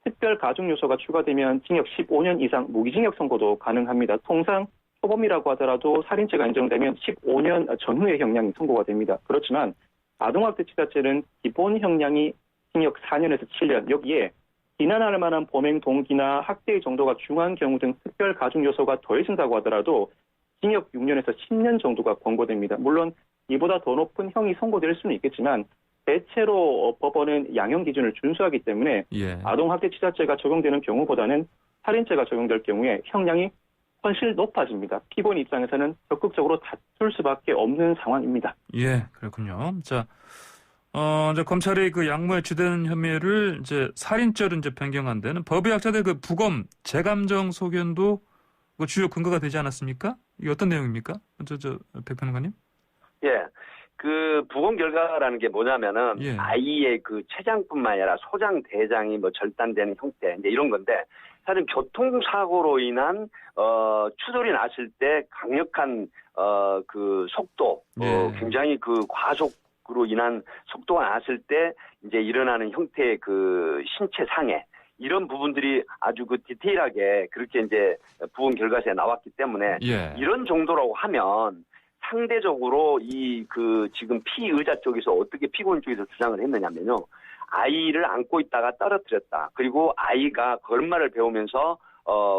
특별 가중 요소가 추가되면 징역 15년 이상 무기징역 선고도 가능합니다. 통상 초범이라고 하더라도 살인죄가 인정되면 15년 전후의 형량이 선고가 됩니다. 그렇지만 아동학대치사죄는 기본 형량이 징역 4년에서 7년, 여기에 비난할 만한 범행 동기나 학대의 정도가 중한 경우 등 특별 가중 요소가 더해진다고 하더라도 징역 6년에서 10년 정도가 권고됩니다. 물론 이보다 더 높은 형이 선고될 수는 있겠지만 대체로 법원은 양형 기준을 준수하기 때문에 아동학대치사죄가 적용되는 경우보다는 살인죄가 적용될 경우에 형량이 훨씬 높아집니다. 피고인 입장에서는 적극적으로 다툴 수밖에 없는 상황입니다. 예, 그렇군요. 자, 이제 검찰이 그 양모의 주된 혐의를 이제 살인죄로 이제 변경한 데는 법의 학자들 그 부검, 재감정 소견도 그 주요 근거가 되지 않았습니까? 이게 어떤 내용입니까? 백 평론가님? 예. 그 부검 결과라는 게 뭐냐면은 아이의 그 췌장뿐만 아니라 소장, 대장이 뭐 절단되는 형태 이제 이런 건데 사실 교통사고로 인한 추돌이 났을 때 강력한 그 속도 굉장히 그 과속으로 인한 속도가 났을 때 이제 일어나는 형태의 그 신체 상해 이런 부분들이 아주 그 디테일하게 그렇게 이제 부검 결과서에 나왔기 때문에 이런 정도라고 하면 상대적으로 이 그 지금 피의자 쪽에서 어떻게 피고인 쪽에서 주장을 했느냐면요. 아이를 안고 있다가 떨어뜨렸다. 그리고 아이가 걸음마를 배우면서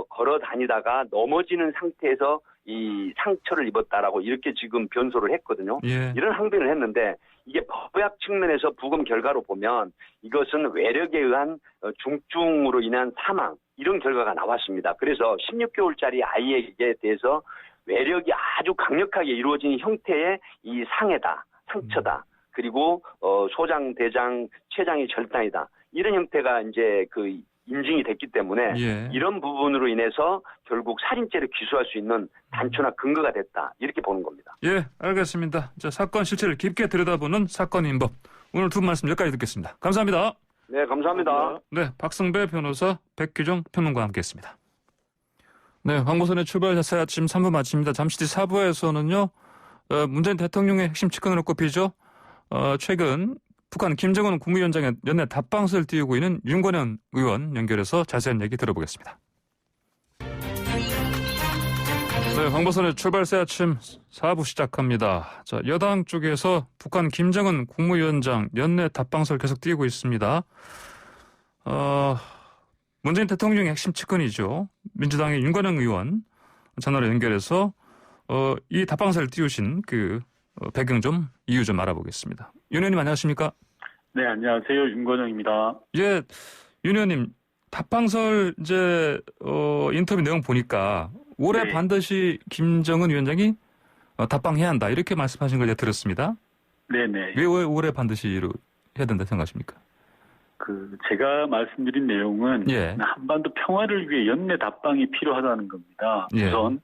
걸어 다니다가 넘어지는 상태에서 이 상처를 입었다라고 이렇게 지금 변소를 했거든요. 이런 항변을 했는데 이게 법의학 측면에서 부검 결과로 보면 이것은 외력에 의한 중증으로 인한 사망 이런 결과가 나왔습니다. 그래서 16개월짜리 아이에게 대해서 외력이 아주 강력하게 이루어진 형태의 이 상해다, 상처다. 그리고 소장, 대장, 췌장이 절단이다. 이런 형태가 이제 그 인증이 됐기 때문에 이런 부분으로 인해서 결국 살인죄를 기소할 수 있는 단초나 근거가 됐다. 이렇게 보는 겁니다. 예, 알겠습니다. 자, 사건 실체를 깊게 들여다보는 사건 인법. 오늘 두 분 말씀 여기까지 듣겠습니다. 감사합니다. 네, 감사합니다. 네, 박승배 변호사, 백규정 평론가와 함께했습니다. 네, 황보선의 출발 자세 아침 3부 마칩니다. 잠시 뒤 4부에서는요. 문재인 대통령의 핵심 측근으로 꼽히죠. 최근 북한 김정은 국무위원장의 연내 답방서를 띄우고 있는 윤건현 의원 연결해서 자세한 얘기 들어보겠습니다. 네, 황보선의 출발새 아침 4부 시작합니다. 자, 여당 쪽에서 북한 김정은 국무위원장 연내 답방서를 계속 띄우고 있습니다. 문재인 대통령의 핵심 측근이죠. 민주당의 윤건현 의원 전화로 연결해서 이 답방서를 띄우신 그 배경 좀 이유 좀 알아보겠습니다. 윤 의원님 안녕하십니까? 네, 안녕하세요. 윤건영입니다. 예, 윤 의원님 답방서 이제 인터뷰 내용 보니까 올해 반드시 김정은 위원장이 답방해야 한다 이렇게 말씀하신 걸 제가 들었습니다. 네네. 왜 올해 반드시 해야 된다 생각하십니까? 제가 말씀드린 내용은 한반도 평화를 위해 연내 답방이 필요하다는 겁니다. 우선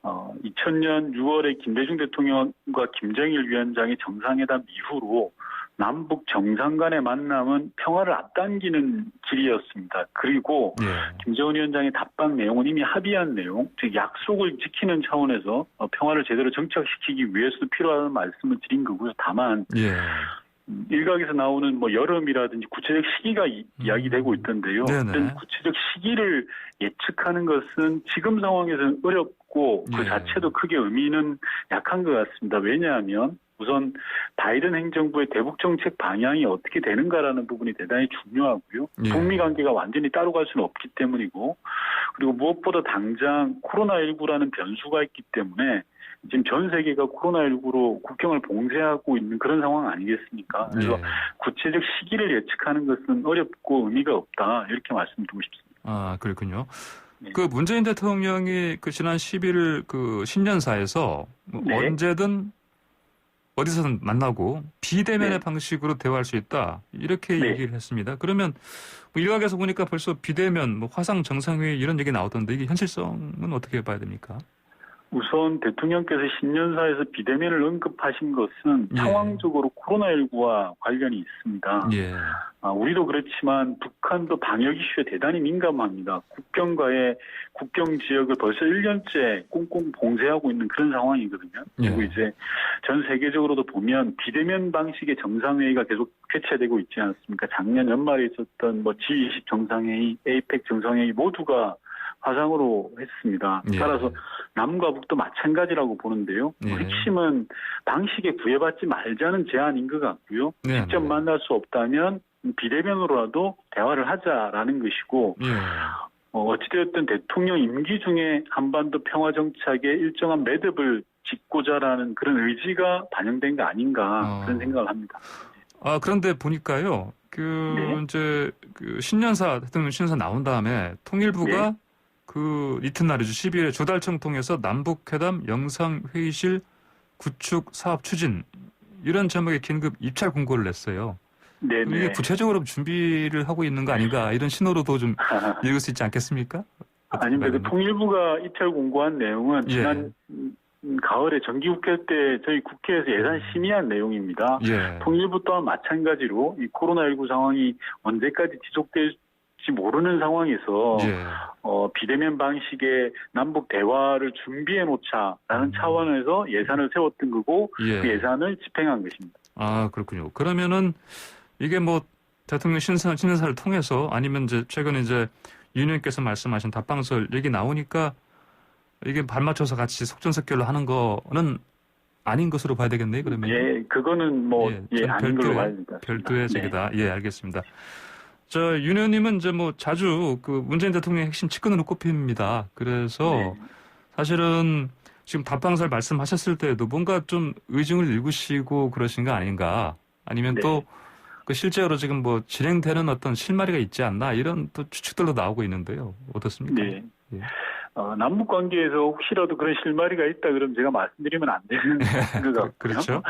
2000년 6월에 김대중 대통령과 김정일 위원장이 정상회담 이후로 남북 정상 간의 만남은 평화를 앞당기는 길이었습니다. 그리고 김정은 위원장의 답방 내용은 이미 합의한 내용, 즉 약속을 지키는 차원에서 평화를 제대로 정착시키기 위해서도 필요하다는 말씀을 드린 거고요. 다만 일각에서 나오는 뭐 여름이라든지 구체적 시기가 이야기되고 있던데요. 이런 구체적 시기를 예측하는 것은 지금 상황에서는 어렵고 그 자체도 크게 의미는 약한 것 같습니다. 왜냐하면 우선 바이든 행정부의 대북 정책 방향이 어떻게 되는가라는 부분이 대단히 중요하고요. 북미 관계가 완전히 따로 갈 수는 없기 때문이고 그리고 무엇보다 당장 코로나19라는 변수가 있기 때문에 지금 전 세계가 코로나19로 국경을 봉쇄하고 있는 그런 상황 아니겠습니까? 그래서 구체적 시기를 예측하는 것은 어렵고 의미가 없다. 이렇게 말씀드리고 싶습니다. 아, 그렇군요. 그 문재인 대통령이 그 지난 11일 그 신년사에서 언제든 어디서든 만나고 비대면의 네. 방식으로 대화할 수 있다. 이렇게 네. 얘기를 했습니다. 그러면 뭐 일각에서 보니까 벌써 비대면, 뭐 화상 정상회의 이런 얘기 나오던데 이게 현실성은 어떻게 봐야 됩니까? 우선 대통령께서 신년사에서 비대면을 언급하신 것은 상황적으로 코로나19와 관련이 있습니다. 예. 우리도 그렇지만 북한도 방역 이슈에 대단히 민감합니다. 국경 지역을 벌써 1년째 꽁꽁 봉쇄하고 있는 그런 상황이거든요. 그리고 이제 전 세계적으로도 보면 비대면 방식의 정상회의가 계속 개최되고 있지 않습니까? 작년 연말에 있었던 G20 정상회의, 에이펙 정상회의 모두가 화상으로 했습니다. 따라서 남과 북도 마찬가지라고 보는데요. 핵심은 방식에 구애받지 말자는 제안인 것 같고요. 직접 만날 수 없다면 비대면으로라도 대화를 하자라는 것이고 어찌되었든 대통령 임기 중에 한반도 평화정착에 일정한 매듭을 짓고자라는 그런 의지가 반영된 거 아닌가 그런 생각을 합니다. 그런데 보니까요. 이제 신년사, 대통령 신년사 나온 다음에 통일부가 그 이튿날이죠. 12일에 조달청 통해서 남북회담 영상회의실 구축 사업 추진 이런 제목의 긴급 입찰 공고를 냈어요. 네네. 이게 구체적으로 준비를 하고 있는 거 아닌가 이런 신호로도 좀 읽을 수 있지 않겠습니까? 아닙니다. 통일부가 입찰 공고한 내용은 지난 가을에 정기국회 때 저희 국회에서 예산 심의한 내용입니다. 통일부 또한 마찬가지로 이 코로나19 상황이 언제까지 지속될지 모르는 상황에서 비대면 방식의 남북 대화를 준비해 놓자라는 차원에서 예산을 세웠던 거고 그 예산을 집행한 것입니다. 그렇군요. 그러면은 이게 뭐 대통령 신년사를 통해서 아니면 이제 최근에 이제 윤 의원께서 말씀하신 답방설 얘기 나오니까 이게 발맞춰서 같이 속전속결로 하는 거는 아닌 것으로 봐야 되겠네요. 그러면 그거는 아닌 걸로 봐야 됩니다. 별도의 얘기다. 알겠습니다. 윤 의원님은 이제 뭐 자주 그 문재인 대통령의 핵심 측근으로 꼽힙니다. 그래서 사실은 지금 답방설 말씀하셨을 때에도 뭔가 좀 의중을 읽으시고 그러신 거 아닌가? 아니면 또 그 실제로 지금 뭐 진행되는 어떤 실마리가 있지 않나? 이런 또 추측들도 나오고 있는데요. 어떻습니까? 남북 관계에서 혹시라도 그런 실마리가 있다 그러면 제가 말씀드리면 안 되는 것 같고요. 그렇죠.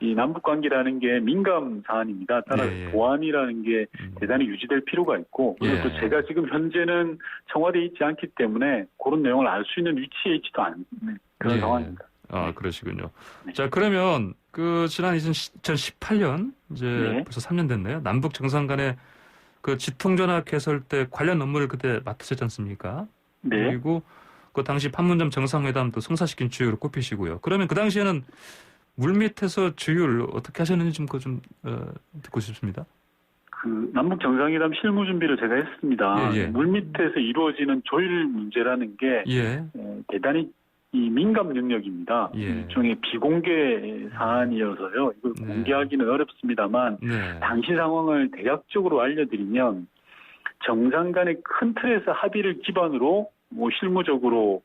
이 남북 관계라는 게 민감 사안입니다. 따라서 보안이라는 게 대단히 유지될 필요가 있고 그리고 또 제가 지금 현재는 청와대에 있지 않기 때문에 그런 내용을 알 수 있는 위치에 있지도 않은 그런 상황입니다. 그러시군요. 자, 그러면 그 지난 2018년 이제 벌써 3년 됐네요. 남북 정상 간의 그 지통전화 개설 때 관련 업무를 그때 맡으셨지 않습니까? 그리고 그 당시 판문점 정상회담도 성사시킨 주역으로 꼽히시고요. 그러면 그 당시에는 물밑에서 주율 어떻게 하셨는지 좀 듣고 싶습니다. 그 남북 정상회담 실무 준비를 제가 했습니다. 물밑에서 이루어지는 조율 문제라는 게 대단히 이 민감 영역입니다. 일종의 비공개 사안이어서요. 이걸 공개하기는 어렵습니다만 당시 상황을 대략적으로 알려드리면 정상 간의 큰 틀에서 합의를 기반으로 실무적으로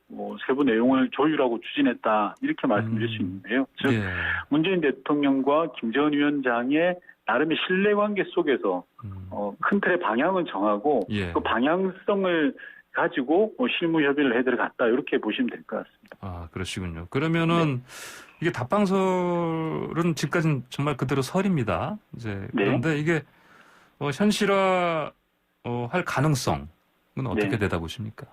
세부 내용을 조율하고 추진했다 이렇게 말씀드릴 수 있는데요. 즉 문재인 대통령과 김정은 위원장의 나름의 신뢰관계 속에서 큰 틀의 방향을 정하고 그 방향성을 가지고 실무 협의를 해들어갔다 이렇게 보시면 될 것 같습니다. 그러시군요. 그러면은 이게 답방설은 지금까지는 정말 그대로 설입니다. 그런데 이게 현실화 할 가능성은 어떻게 되다 보십니까?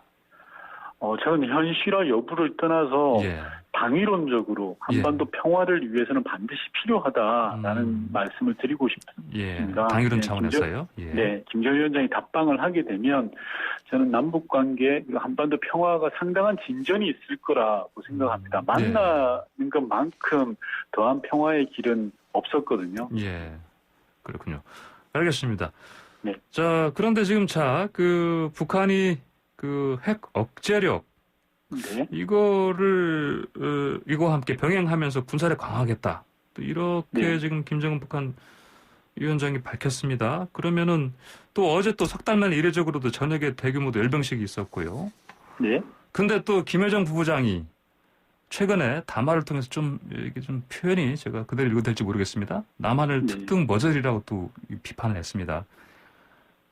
저는 현실화 여부를 떠나서 당위론적으로 한반도 평화를 위해서는 반드시 필요하다라는 말씀을 드리고 싶습니다. 당위론 차원에서요? 김정은 위원장이 답방을 하게 되면 저는 남북관계 한반도 평화가 상당한 진전이 있을 거라고 생각합니다. 만나는 것만큼 더한 평화의 길은 없었거든요. 그렇군요. 알겠습니다. 자, 그런데 지금 그 북한이 그 핵 억제력 이거와 함께 병행하면서 군사를 강화하겠다. 또 이렇게 지금 김정은 북한 위원장이 밝혔습니다. 그러면은 또 어제 또 석 달 만에 이례적으로도 저녁에 대규모도 열병식이 있었고요. 근데 또 김여정 부부장이 최근에 담화를 통해서 이게 좀 표현이 제가 그대로 읽어도 될지 모르겠습니다. 남한을 특등 머저리라고 또 비판을 했습니다.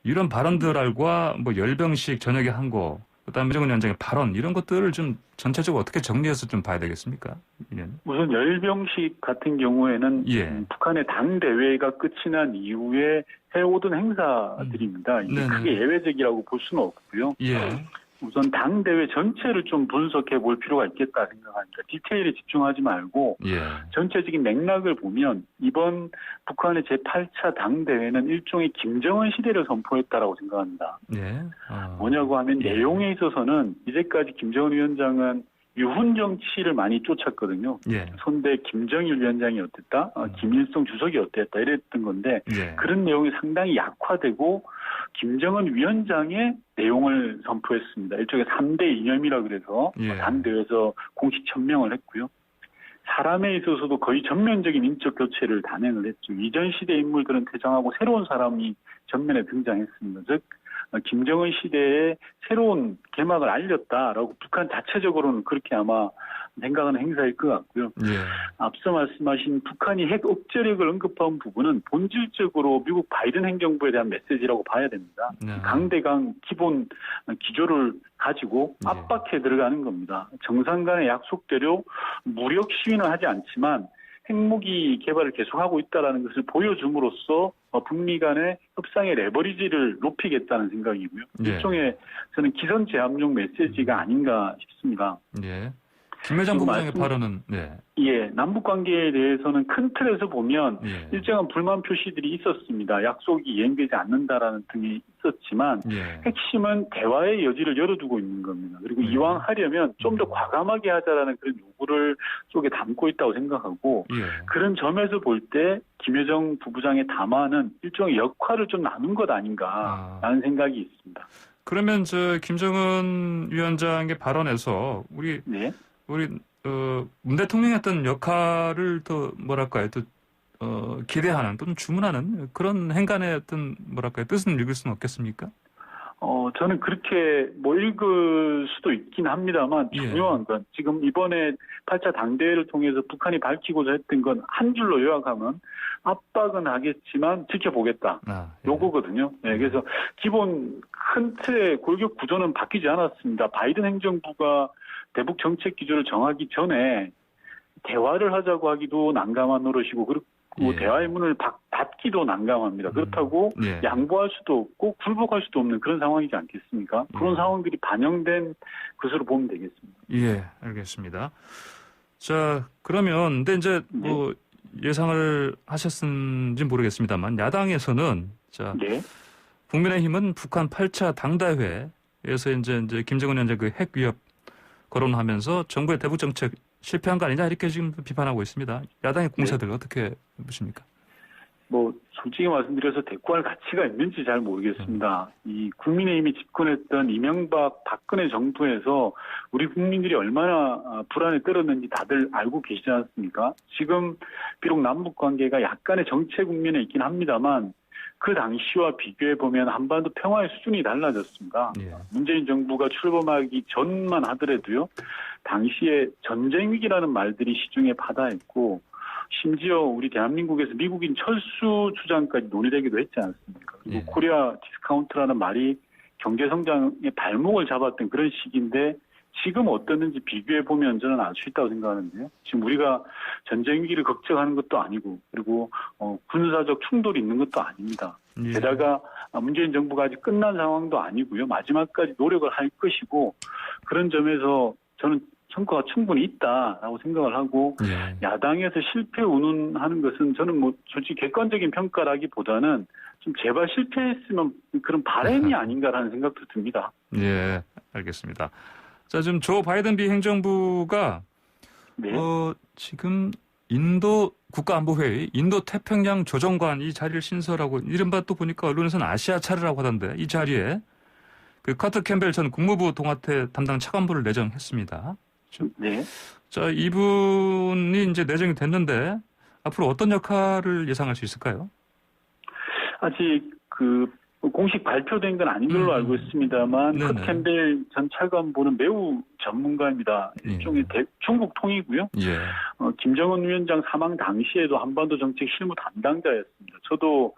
이런 발언들과 뭐 열병식 저녁에 한 거, 그다음에 김정은 위원장의 발언 이런 것들을 좀 전체적으로 어떻게 정리해서 좀 봐야 되겠습니까? 우선 열병식 같은 경우에는 북한의 당 대회가 끝이 난 이후에 해오던 행사들입니다. 이게 크게 예외적이라고 볼 수는 없고요. 우선 당 대회 전체를 좀 분석해 볼 필요가 있겠다 생각합니다. 디테일에 집중하지 말고 전체적인 맥락을 보면 이번 북한의 제8차 당 대회는 일종의 김정은 시대를 선포했다라고 생각합니다. 뭐냐고 하면 내용에 있어서는 이제까지 김정은 위원장은 유훈 정치를 많이 쫓았거든요. 손대 김정일 위원장이 어땠다, 김일성 주석이 어땠다 이랬던 건데 그런 내용이 상당히 약화되고 김정은 위원장의 내용을 선포했습니다. 일종의 3대 이념이라 그래서 당대회에서 공식 천명을 했고요. 사람에 있어서도 거의 전면적인 인적 교체를 단행을 했죠. 이전 시대 인물들은 퇴장하고 새로운 사람이 전면에 등장했습니다. 즉 김정은 시대의 새로운 개막을 알렸다라고 북한 자체적으로는 그렇게 아마 생각하는 행사일 것 같고요. 앞서 말씀하신 북한이 핵 억제력을 언급한 부분은 본질적으로 미국 바이든 행정부에 대한 메시지라고 봐야 됩니다. 강대강 기본 기조를 가지고 압박해 들어가는 겁니다. 정상 간의 약속대로 무력 시위는 하지 않지만 핵무기 개발을 계속하고 있다는 것을 보여줌으로써 북미 간의 협상의 레버리지를 높이겠다는 생각이고요. 일종의 저는 기선 제압용 메시지가 아닌가 싶습니다. 김여정 부부장의 발언은 남북 관계에 대해서는 큰 틀에서 보면 일정한 불만 표시들이 있었습니다. 약속이 이행되지 않는다라는 등이 있었지만 핵심은 대화의 여지를 열어두고 있는 겁니다. 그리고 이왕 하려면 좀 더 과감하게 하자라는 그런 요구를 속에 담고 있다고 생각하고 그런 점에서 볼 때 김여정 부부장의 담화는 일종의 역할을 좀 나눈 것 아닌가라는 생각이 있습니다. 그러면 김정은 위원장의 발언에서 우리 문 대통령의 어떤 역할을 더 기대하는 또는 주문하는 그런 행간의 어떤 뜻은 읽을 수는 없겠습니까? 저는 그렇게 읽을 수도 있긴 합니다만 중요한 건 지금 이번에 8차 당대회를 통해서 북한이 밝히고자 했던 건 한 줄로 요약하면 압박은 하겠지만 지켜보겠다. 요거거든요. 그래서 기본 큰 틀의 골격 구조는 바뀌지 않았습니다. 바이든 행정부가 대북 정책 기조를 정하기 전에 대화를 하자고 하기도 난감한 노릇이고 그리고 대화의 문을 닫기도 난감합니다. 그렇다고 양보할 수도 없고 굴복할 수도 없는 그런 상황이지 않겠습니까? 그런 상황들이 반영된 것으로 보면 되겠습니다. 알겠습니다. 자, 그러면 근데 이제 예상을 하셨는지 모르겠습니다만 야당에서는 국민의힘은 북한 8차 당대회에서 이제 김정은 위원장 그 핵 위협 거론하면서 정부의 대북 정책 실패한 거 아니냐 이렇게 지금 비판하고 있습니다. 야당의 공세들 어떻게 보십니까? 솔직히 말씀드려서 대꾸할 가치가 있는지 잘 모르겠습니다. 이 국민의힘이 집권했던 이명박 박근혜 정부에서 우리 국민들이 얼마나 불안에 떨었는지 다들 알고 계시지 않습니까? 지금 비록 남북 관계가 약간의 정체 국면에 있긴 합니다만 그 당시와 비교해보면 한반도 평화의 수준이 달라졌습니다. 문재인 정부가 출범하기 전만 하더라도요. 당시에 전쟁 위기라는 말들이 시중에 바다했고 심지어 우리 대한민국에서 미국인 철수 주장까지 논의되기도 했지 않습니까? 그리고 코리아 디스카운트라는 말이 경제성장의 발목을 잡았던 그런 시기인데 지금 어떻는지 비교해보면 저는 알 수 있다고 생각하는데요. 지금 우리가 전쟁 위기를 걱정하는 것도 아니고 그리고 군사적 충돌이 있는 것도 아닙니다. 게다가 문재인 정부가 아직 끝난 상황도 아니고요. 마지막까지 노력을 할 것이고 그런 점에서 저는 성과가 충분히 있다라고 생각을 하고 야당에서 실패 운운하는 것은 저는 솔직히 객관적인 평가라기보다는 좀 제발 실패했으면 그런 바람이 아닌가라는 생각도 듭니다. 알겠습니다. 자, 지금 조 바이든 비행정부가 지금 인도 국가안보회의, 인도 태평양 조정관 이 자리를 신설하고 이른바 또 보니까 언론에서는 아시아 차르라고 하던데 이 자리에 그 커트 캠벨 전 국무부 동아태 담당 차관보를 내정했습니다. 자, 이분이 이제 내정이 됐는데 앞으로 어떤 역할을 예상할 수 있을까요? 아직 공식 발표된 건 아닌 걸로 알고 있습니다만 커트 캠벨 전 차관보는 매우 전문가입니다. 일종의 중국 통이고요. 김정은 위원장 사망 당시에도 한반도 정책 실무 담당자였습니다. 저도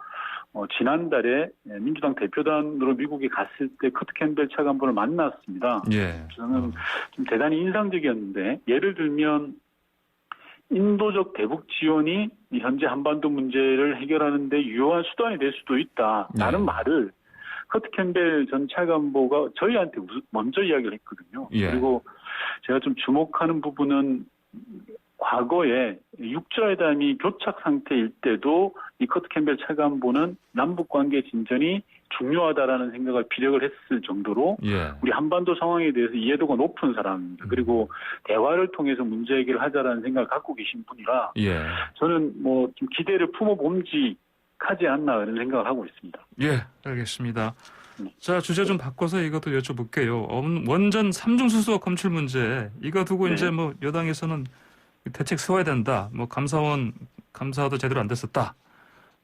지난달에 민주당 대표단으로 미국에 갔을 때 커트 캠벨 차관보를 만났습니다. 예. 저는 좀 대단히 인상적이었는데 예를 들면 인도적 대북 지원이 현재 한반도 문제를 해결하는 데 유효한 수단이 될 수도 있다라는 말을 커트 캠벨 전 차관보가 저희한테 먼저 이야기를 했거든요. 예. 그리고 제가 좀 주목하는 부분은 과거에 육자회담이 교착 상태일 때도 이 커트 캠벨 차관보는 남북관계 진전이 중요하다라는 생각을 피력을 했을 정도로 우리 한반도 상황에 대해서 이해도가 높은 사람입니다. 그리고 대화를 통해서 문제 해결을 하자라는 생각을 갖고 계신 분이라 저는 뭐 좀 기대를 품어봄직하지 않나 이런 생각을 하고 있습니다. 예, 알겠습니다. 자, 주제 좀 바꿔서 이것도 여쭤볼게요. 원전 3중 수소 검출 문제 이거 두고 이제 뭐 여당에서는 대책 세워야 된다. 뭐 감사도 제대로 안 됐었다.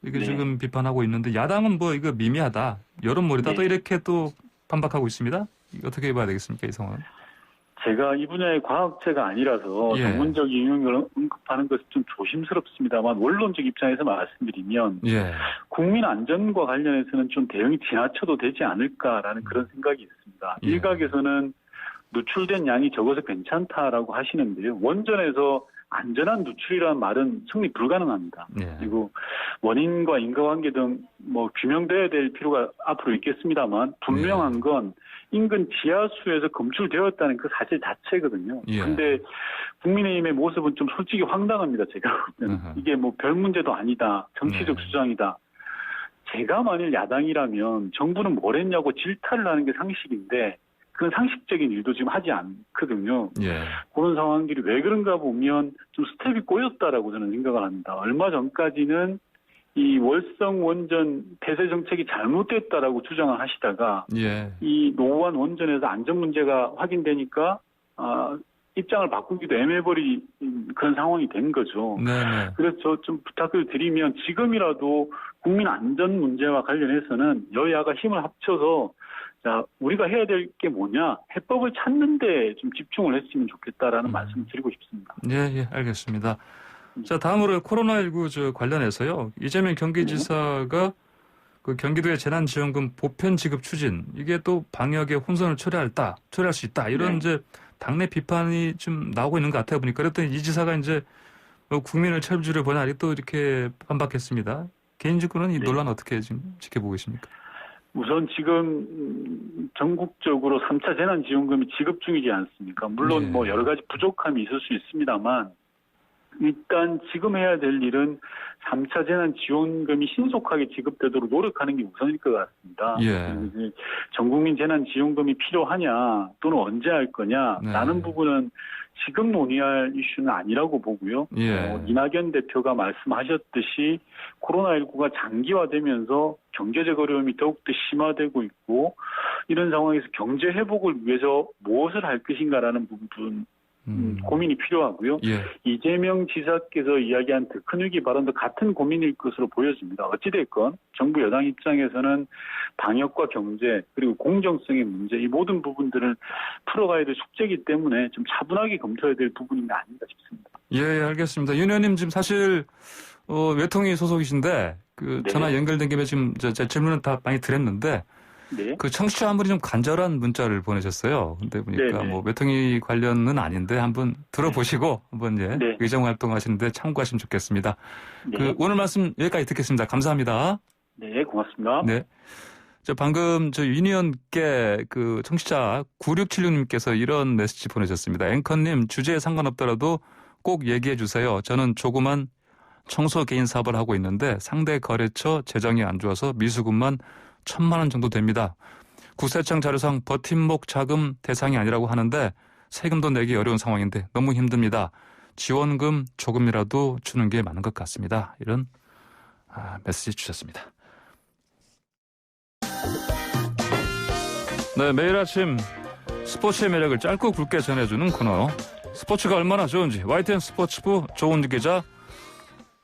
이게 지금 비판하고 있는데 야당은 뭐 이거 미미하다. 여론몰이다. 또 이렇게 또 반박하고 있습니다. 어떻게 봐야 되겠습니까, 이 상황은? 제가 이 분야의 과학자가 아니라서 전문적 인용을 언급하는 것은 좀 조심스럽습니다만 원론적 입장에서 말씀드리면 국민 안전과 관련해서는 좀 대응이 지나쳐도 되지 않을까라는 그런 생각이 있습니다. 일각에서는 누출된 양이 적어서 괜찮다라고 하시는데요. 원전에서 안전한 누출이라는 말은 성립 불가능합니다. 그리고 원인과 인과관계 등 뭐 규명돼야 될 필요가 앞으로 있겠습니다만 분명한 건 인근 지하수에서 검출되었다는 그 사실 자체거든요. 그런데 국민의힘의 모습은 좀 솔직히 황당합니다. 제가 보면 이게 뭐 별 문제도 아니다. 정치적 주장이다. 제가 만일 야당이라면 정부는 뭘 했냐고 질타를 하는 게 상식인데 그런 상식적인 일도 지금 하지 않거든요. 그런 상황들이 왜 그런가 보면 좀 스텝이 꼬였다라고 저는 생각을 합니다. 얼마 전까지는 이 월성 원전 폐쇄 정책이 잘못됐다라고 주장을 하시다가 이 노후한 원전에서 안전 문제가 확인되니까 입장을 바꾸기도 애매버린 그런 상황이 된 거죠. 그래서 저 좀 부탁을 드리면 지금이라도 국민 안전 문제와 관련해서는 여야가 힘을 합쳐서 자, 우리가 해야 될 게 뭐냐? 해법을 찾는 데 좀 집중을 했으면 좋겠다라는 말씀을 드리고 싶습니다. 예, 알겠습니다. 자, 다음으로 코로나19 관련해서요. 이재명 경기지사가 그 경기도의 재난지원금 보편 지급 추진, 이게 또 방역의 혼선을 초래할 수 있다. 이런 이제 당내 비판이 좀 나오고 있는 것 같아요. 보니까. 그랬더니 이 지사가 이제 뭐 국민을 철주를 보냐, 또 이렇게 반박했습니다. 개인적으로는 이 논란 어떻게 지금 지켜보고 계십니까? 우선 지금 전국적으로 3차 재난지원금이 지급 중이지 않습니까? 물론 뭐 여러 가지 부족함이 있을 수 있습니다만 일단 지금 해야 될 일은 3차 재난지원금이 신속하게 지급되도록 노력하는 게 우선일 것 같습니다. 전국민 재난지원금이 필요하냐 또는 언제 할 거냐라는 부분은 지금 논의할 이슈는 아니라고 보고요. 이낙연 대표가 말씀하셨듯이 코로나19가 장기화되면서 경제적 어려움이 더욱더 심화되고 있고 이런 상황에서 경제 회복을 위해서 무엇을 할 것인가라는 부분 고민이 필요하고요. 이재명 지사께서 이야기한 더 큰 위기 발언도 같은 고민일 것으로 보여집니다. 어찌됐건 정부 여당 입장에서는 방역과 경제 그리고 공정성의 문제 이 모든 부분들을 풀어가야 될 숙제이기 때문에 좀 차분하게 검토해야 될 부분이 아닌가 싶습니다. 알겠습니다. 윤 의원님 지금 사실 외통위 소속이신데 전화 연결된 김에 지금 제 질문은 다 많이 드렸는데 그 청취자 한 분이 좀 간절한 문자를 보내셨어요. 근데 보니까 뭐 외통위 관련은 아닌데 한번 들어보시고 한번 의정 활동하시는데 참고하시면 좋겠습니다. 오늘 말씀 여기까지 듣겠습니다. 감사합니다. 네, 고맙습니다. 저 방금 윤 의원께 그 청취자 9676님께서 이런 메시지 보내셨습니다. 앵커님 주제에 상관없더라도 꼭 얘기해 주세요. 저는 조그만 청소 개인 사업을 하고 있는데 상대 거래처 재정이 안 좋아서 미수금만 1,000만 원 정도 됩니다. 국세청 자료상 버팀목 자금 대상이 아니라고 하는데 세금도 내기 어려운 상황인데 너무 힘듭니다. 지원금 조금이라도 주는 게 맞는 것 같습니다. 이런 메시지 주셨습니다. 매일 아침 스포츠의 매력을 짧고 굵게 전해주는 코너. 스포츠가 얼마나 좋은지 YTN 스포츠부 조은주 기자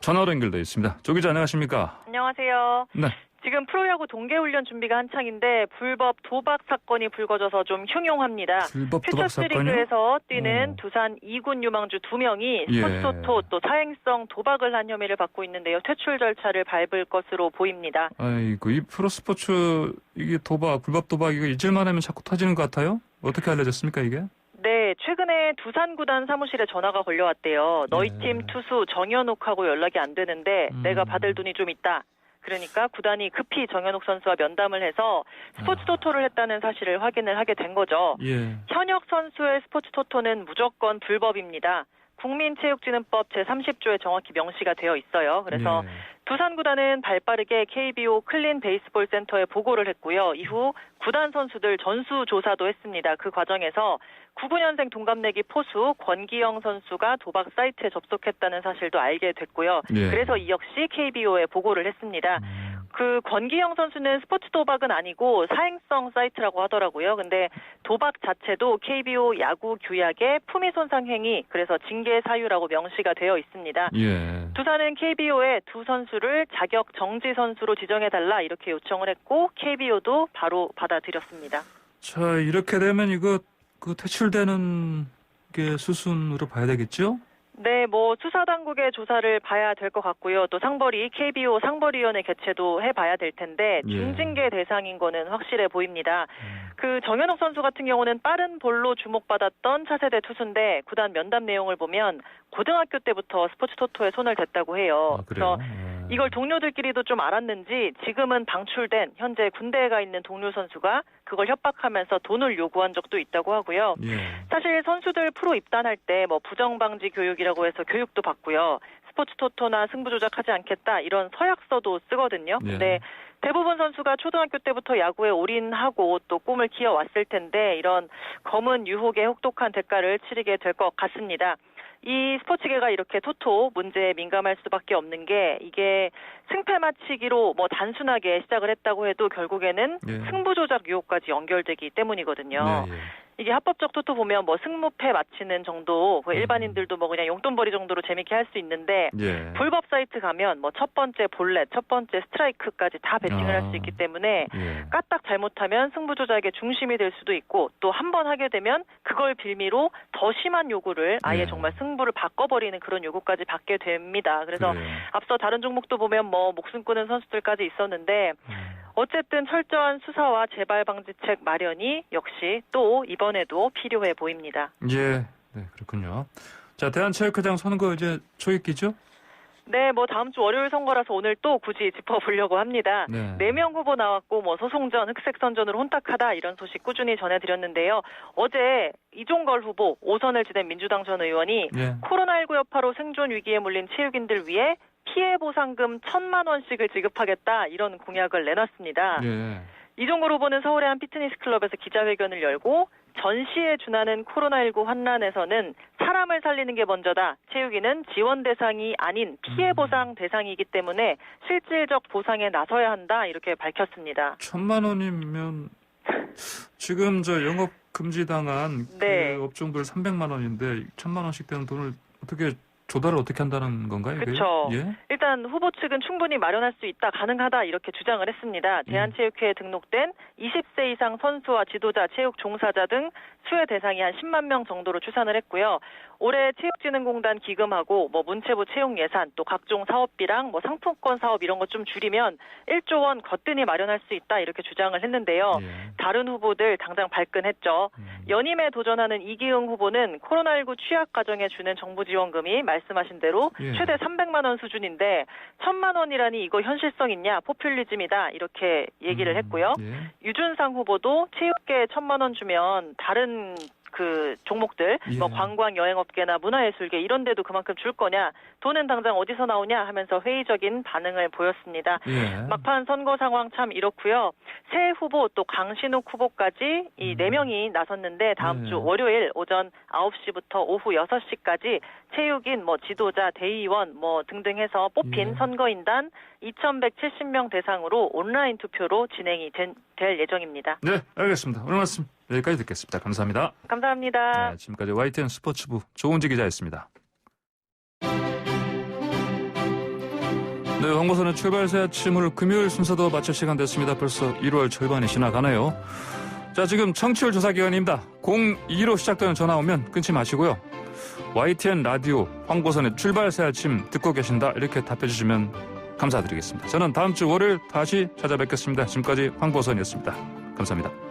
전화로 연결되어 있습니다. 조 기자 안녕하십니까? 안녕하세요. 지금 프로야구 동계훈련 준비가 한창인데 불법 도박 사건이 불거져서 좀 흉흉합니다. 불법 도박 사건이요? 퓨처스리그에서 뛰는 두산 2군 유망주 2명이 스포츠토토 또 사행성 도박을 한 혐의를 받고 있는데요. 퇴출 절차를 밟을 것으로 보입니다. 아이고, 이 프로스포츠 이게 불법 도박 이거 잊을만 하면 자꾸 터지는 것 같아요? 어떻게 알려졌습니까 이게? 네, 최근에 두산 구단 사무실에 전화가 걸려왔대요. 너희 팀 투수 정현욱하고 연락이 안 되는데 내가 받을 돈이 좀 있다. 그러니까 구단이 급히 정현욱 선수와 면담을 해서 스포츠 토토를 했다는 사실을 확인을 하게 된 거죠. 현역 선수의 스포츠 토토는 무조건 불법입니다. 국민체육진흥법 제30조에 정확히 명시가 되어 있어요. 그래서 두산 구단은 발빠르게 KBO 클린 베이스볼 센터에 보고를 했고요. 이후 구단 선수들 전수조사도 했습니다. 그 과정에서 99년생 동갑내기 포수 권기영 선수가 도박 사이트에 접속했다는 사실도 알게 됐고요. 그래서 이 역시 KBO에 보고를 했습니다. 그 권기영 선수는 스포츠 도박은 아니고 사행성 사이트라고 하더라고요. 근데 도박 자체도 KBO 야구 규약의 품위 손상 행위, 그래서 징계 사유라고 명시가 되어 있습니다. 두산은 KBO에 두 선수를 자격 정지 선수로 지정해달라 이렇게 요청을 했고 KBO도 바로 받아들였습니다. 자, 이렇게 되면 이거 퇴출되는 게 수순으로 봐야 되겠죠? 네, 수사당국의 조사를 봐야 될 것 같고요. 또 KBO 상벌위원회 개최도 해봐야 될 텐데 중징계 대상인 거는 확실해 보입니다. 그 정현욱 선수 같은 경우는 빠른 볼로 주목받았던 차세대 투수인데 구단 면담 내용을 보면 고등학교 때부터 스포츠 토토에 손을 댔다고 해요. 그래서 이걸 동료들끼리도 좀 알았는지 지금은 방출된 현재 군대에 가 있는 동료 선수가 그걸 협박하면서 돈을 요구한 적도 있다고 하고요. 사실 선수들 프로 입단할 때 부정방지 교육이라고 해서 교육도 받고요. 스포츠 토토나 승부 조작하지 않겠다 이런 서약서도 쓰거든요. 근데 대부분 선수가 초등학교 때부터 야구에 올인하고 또 꿈을 키워왔을 텐데 이런 검은 유혹의 혹독한 대가를 치르게 될 것 같습니다. 이 스포츠계가 이렇게 토토 문제에 민감할 수밖에 없는 게 이게 승패 맞추기로 단순하게 시작을 했다고 해도 결국에는 승부 조작 유혹까지 연결되기 때문이거든요. 이게 합법적 토토 보면 승무패 맞히는 정도, 일반인들도 그냥 용돈벌이 정도로 재밌게 할 수 있는데 불법 사이트 가면 첫 번째 볼넷, 첫 번째 스트라이크까지 다 배팅을 할 수 있기 때문에 까딱 잘못하면 승부 조작의 중심이 될 수도 있고 또 한 번 하게 되면 그걸 빌미로 더 심한 요구를 아예 정말 승부를 바꿔버리는 그런 요구까지 받게 됩니다. 그래서 앞서 다른 종목도 보면 목숨 끊은 선수들까지 있었는데 어쨌든 철저한 수사와 재발 방지책 마련이 역시 또 이번에도 필요해 보입니다. 네, 그렇군요. 자, 대한체육회장 선거 이제 초읽기죠? 네, 다음 주 월요일 선거라서 오늘 또 굳이 짚어보려고 합니다. 4명 후보 나왔고 소송전, 흑색선전으로 혼탁하다 이런 소식 꾸준히 전해드렸는데요. 어제 이종걸 후보 5선을 지낸 민주당 전 의원이 코로나19 여파로 생존 위기에 몰린 체육인들 위해 피해 보상금 1,000만 원씩을 지급하겠다 이런 공약을 내놨습니다. 이종걸 후보는 서울의 한 피트니스 클럽에서 기자회견을 열고 전시에 준하는 코로나19 환난에서는 사람을 살리는 게 먼저다. 체육인은 지원 대상이 아닌 피해 보상 대상이기 때문에 실질적 보상에 나서야 한다. 이렇게 밝혔습니다. 1,000만 원이면 지금 영업 금지당한 그 업종들 300만 원인데 1,000만 원씩 되는 돈을 어떻게 조달을 어떻게 한다는 건가요? 그렇죠. 일단 후보 측은 충분히 마련할 수 있다, 가능하다 이렇게 주장을 했습니다. 대한체육회에 등록된 20세 이상 선수와 지도자, 체육 종사자 등 수혜 대상이 한 10만 명 정도로 추산을 했고요. 올해 체육진흥공단 기금하고 문체부 채용 예산 또 각종 사업비랑 상품권 사업 이런 거 좀 줄이면 1조 원 거뜬히 마련할 수 있다 이렇게 주장을 했는데요. 다른 후보들 당장 발끈했죠. 연임에 도전하는 이기흥 후보는 코로나19 취약 가정에 주는 정부 지원금이 말씀하신 대로 최대 300만 원 수준인데 1,000만 원이라니 이거 현실성 있냐, 포퓰리즘이다 이렇게 얘기를 했고요. 유준상 후보도 체육계에 1,000만 원 주면 다른 그 종목들 관광 여행업계나 문화예술계 이런 데도 그만큼 줄 거냐, 돈은 당장 어디서 나오냐 하면서 회의적인 반응을 보였습니다. 막판 선거 상황 참 이렇고요. 새 후보 또 강신욱 후보까지 이 4명이 나섰는데 다음 주 월요일 오전 9시부터 오후 6시까지 체육인 지도자, 대의원 등등 해서 뽑힌 선거인단 2,170명 대상으로 온라인 투표로 진행이 될 예정입니다. 네, 알겠습니다. 오늘 말씀 여기까지 듣겠습니다. 감사합니다. 감사합니다. 네, 지금까지 YTN 스포츠부 조은지 기자였습니다. 네, 황보선의 출발 새 아침을 금요일 순서도 마칠 시간 됐습니다. 벌써 1월 절반이 지나가네요. 자, 지금 청취율 조사 기간입니다. 02로 시작되는 전화 오면 끊지 마시고요. YTN 라디오 황보선의 출발 새 아침 듣고 계신다 이렇게 답해 주시면 감사드리겠습니다. 저는 다음 주 월요일 다시 찾아뵙겠습니다. 지금까지 황보선이었습니다. 감사합니다.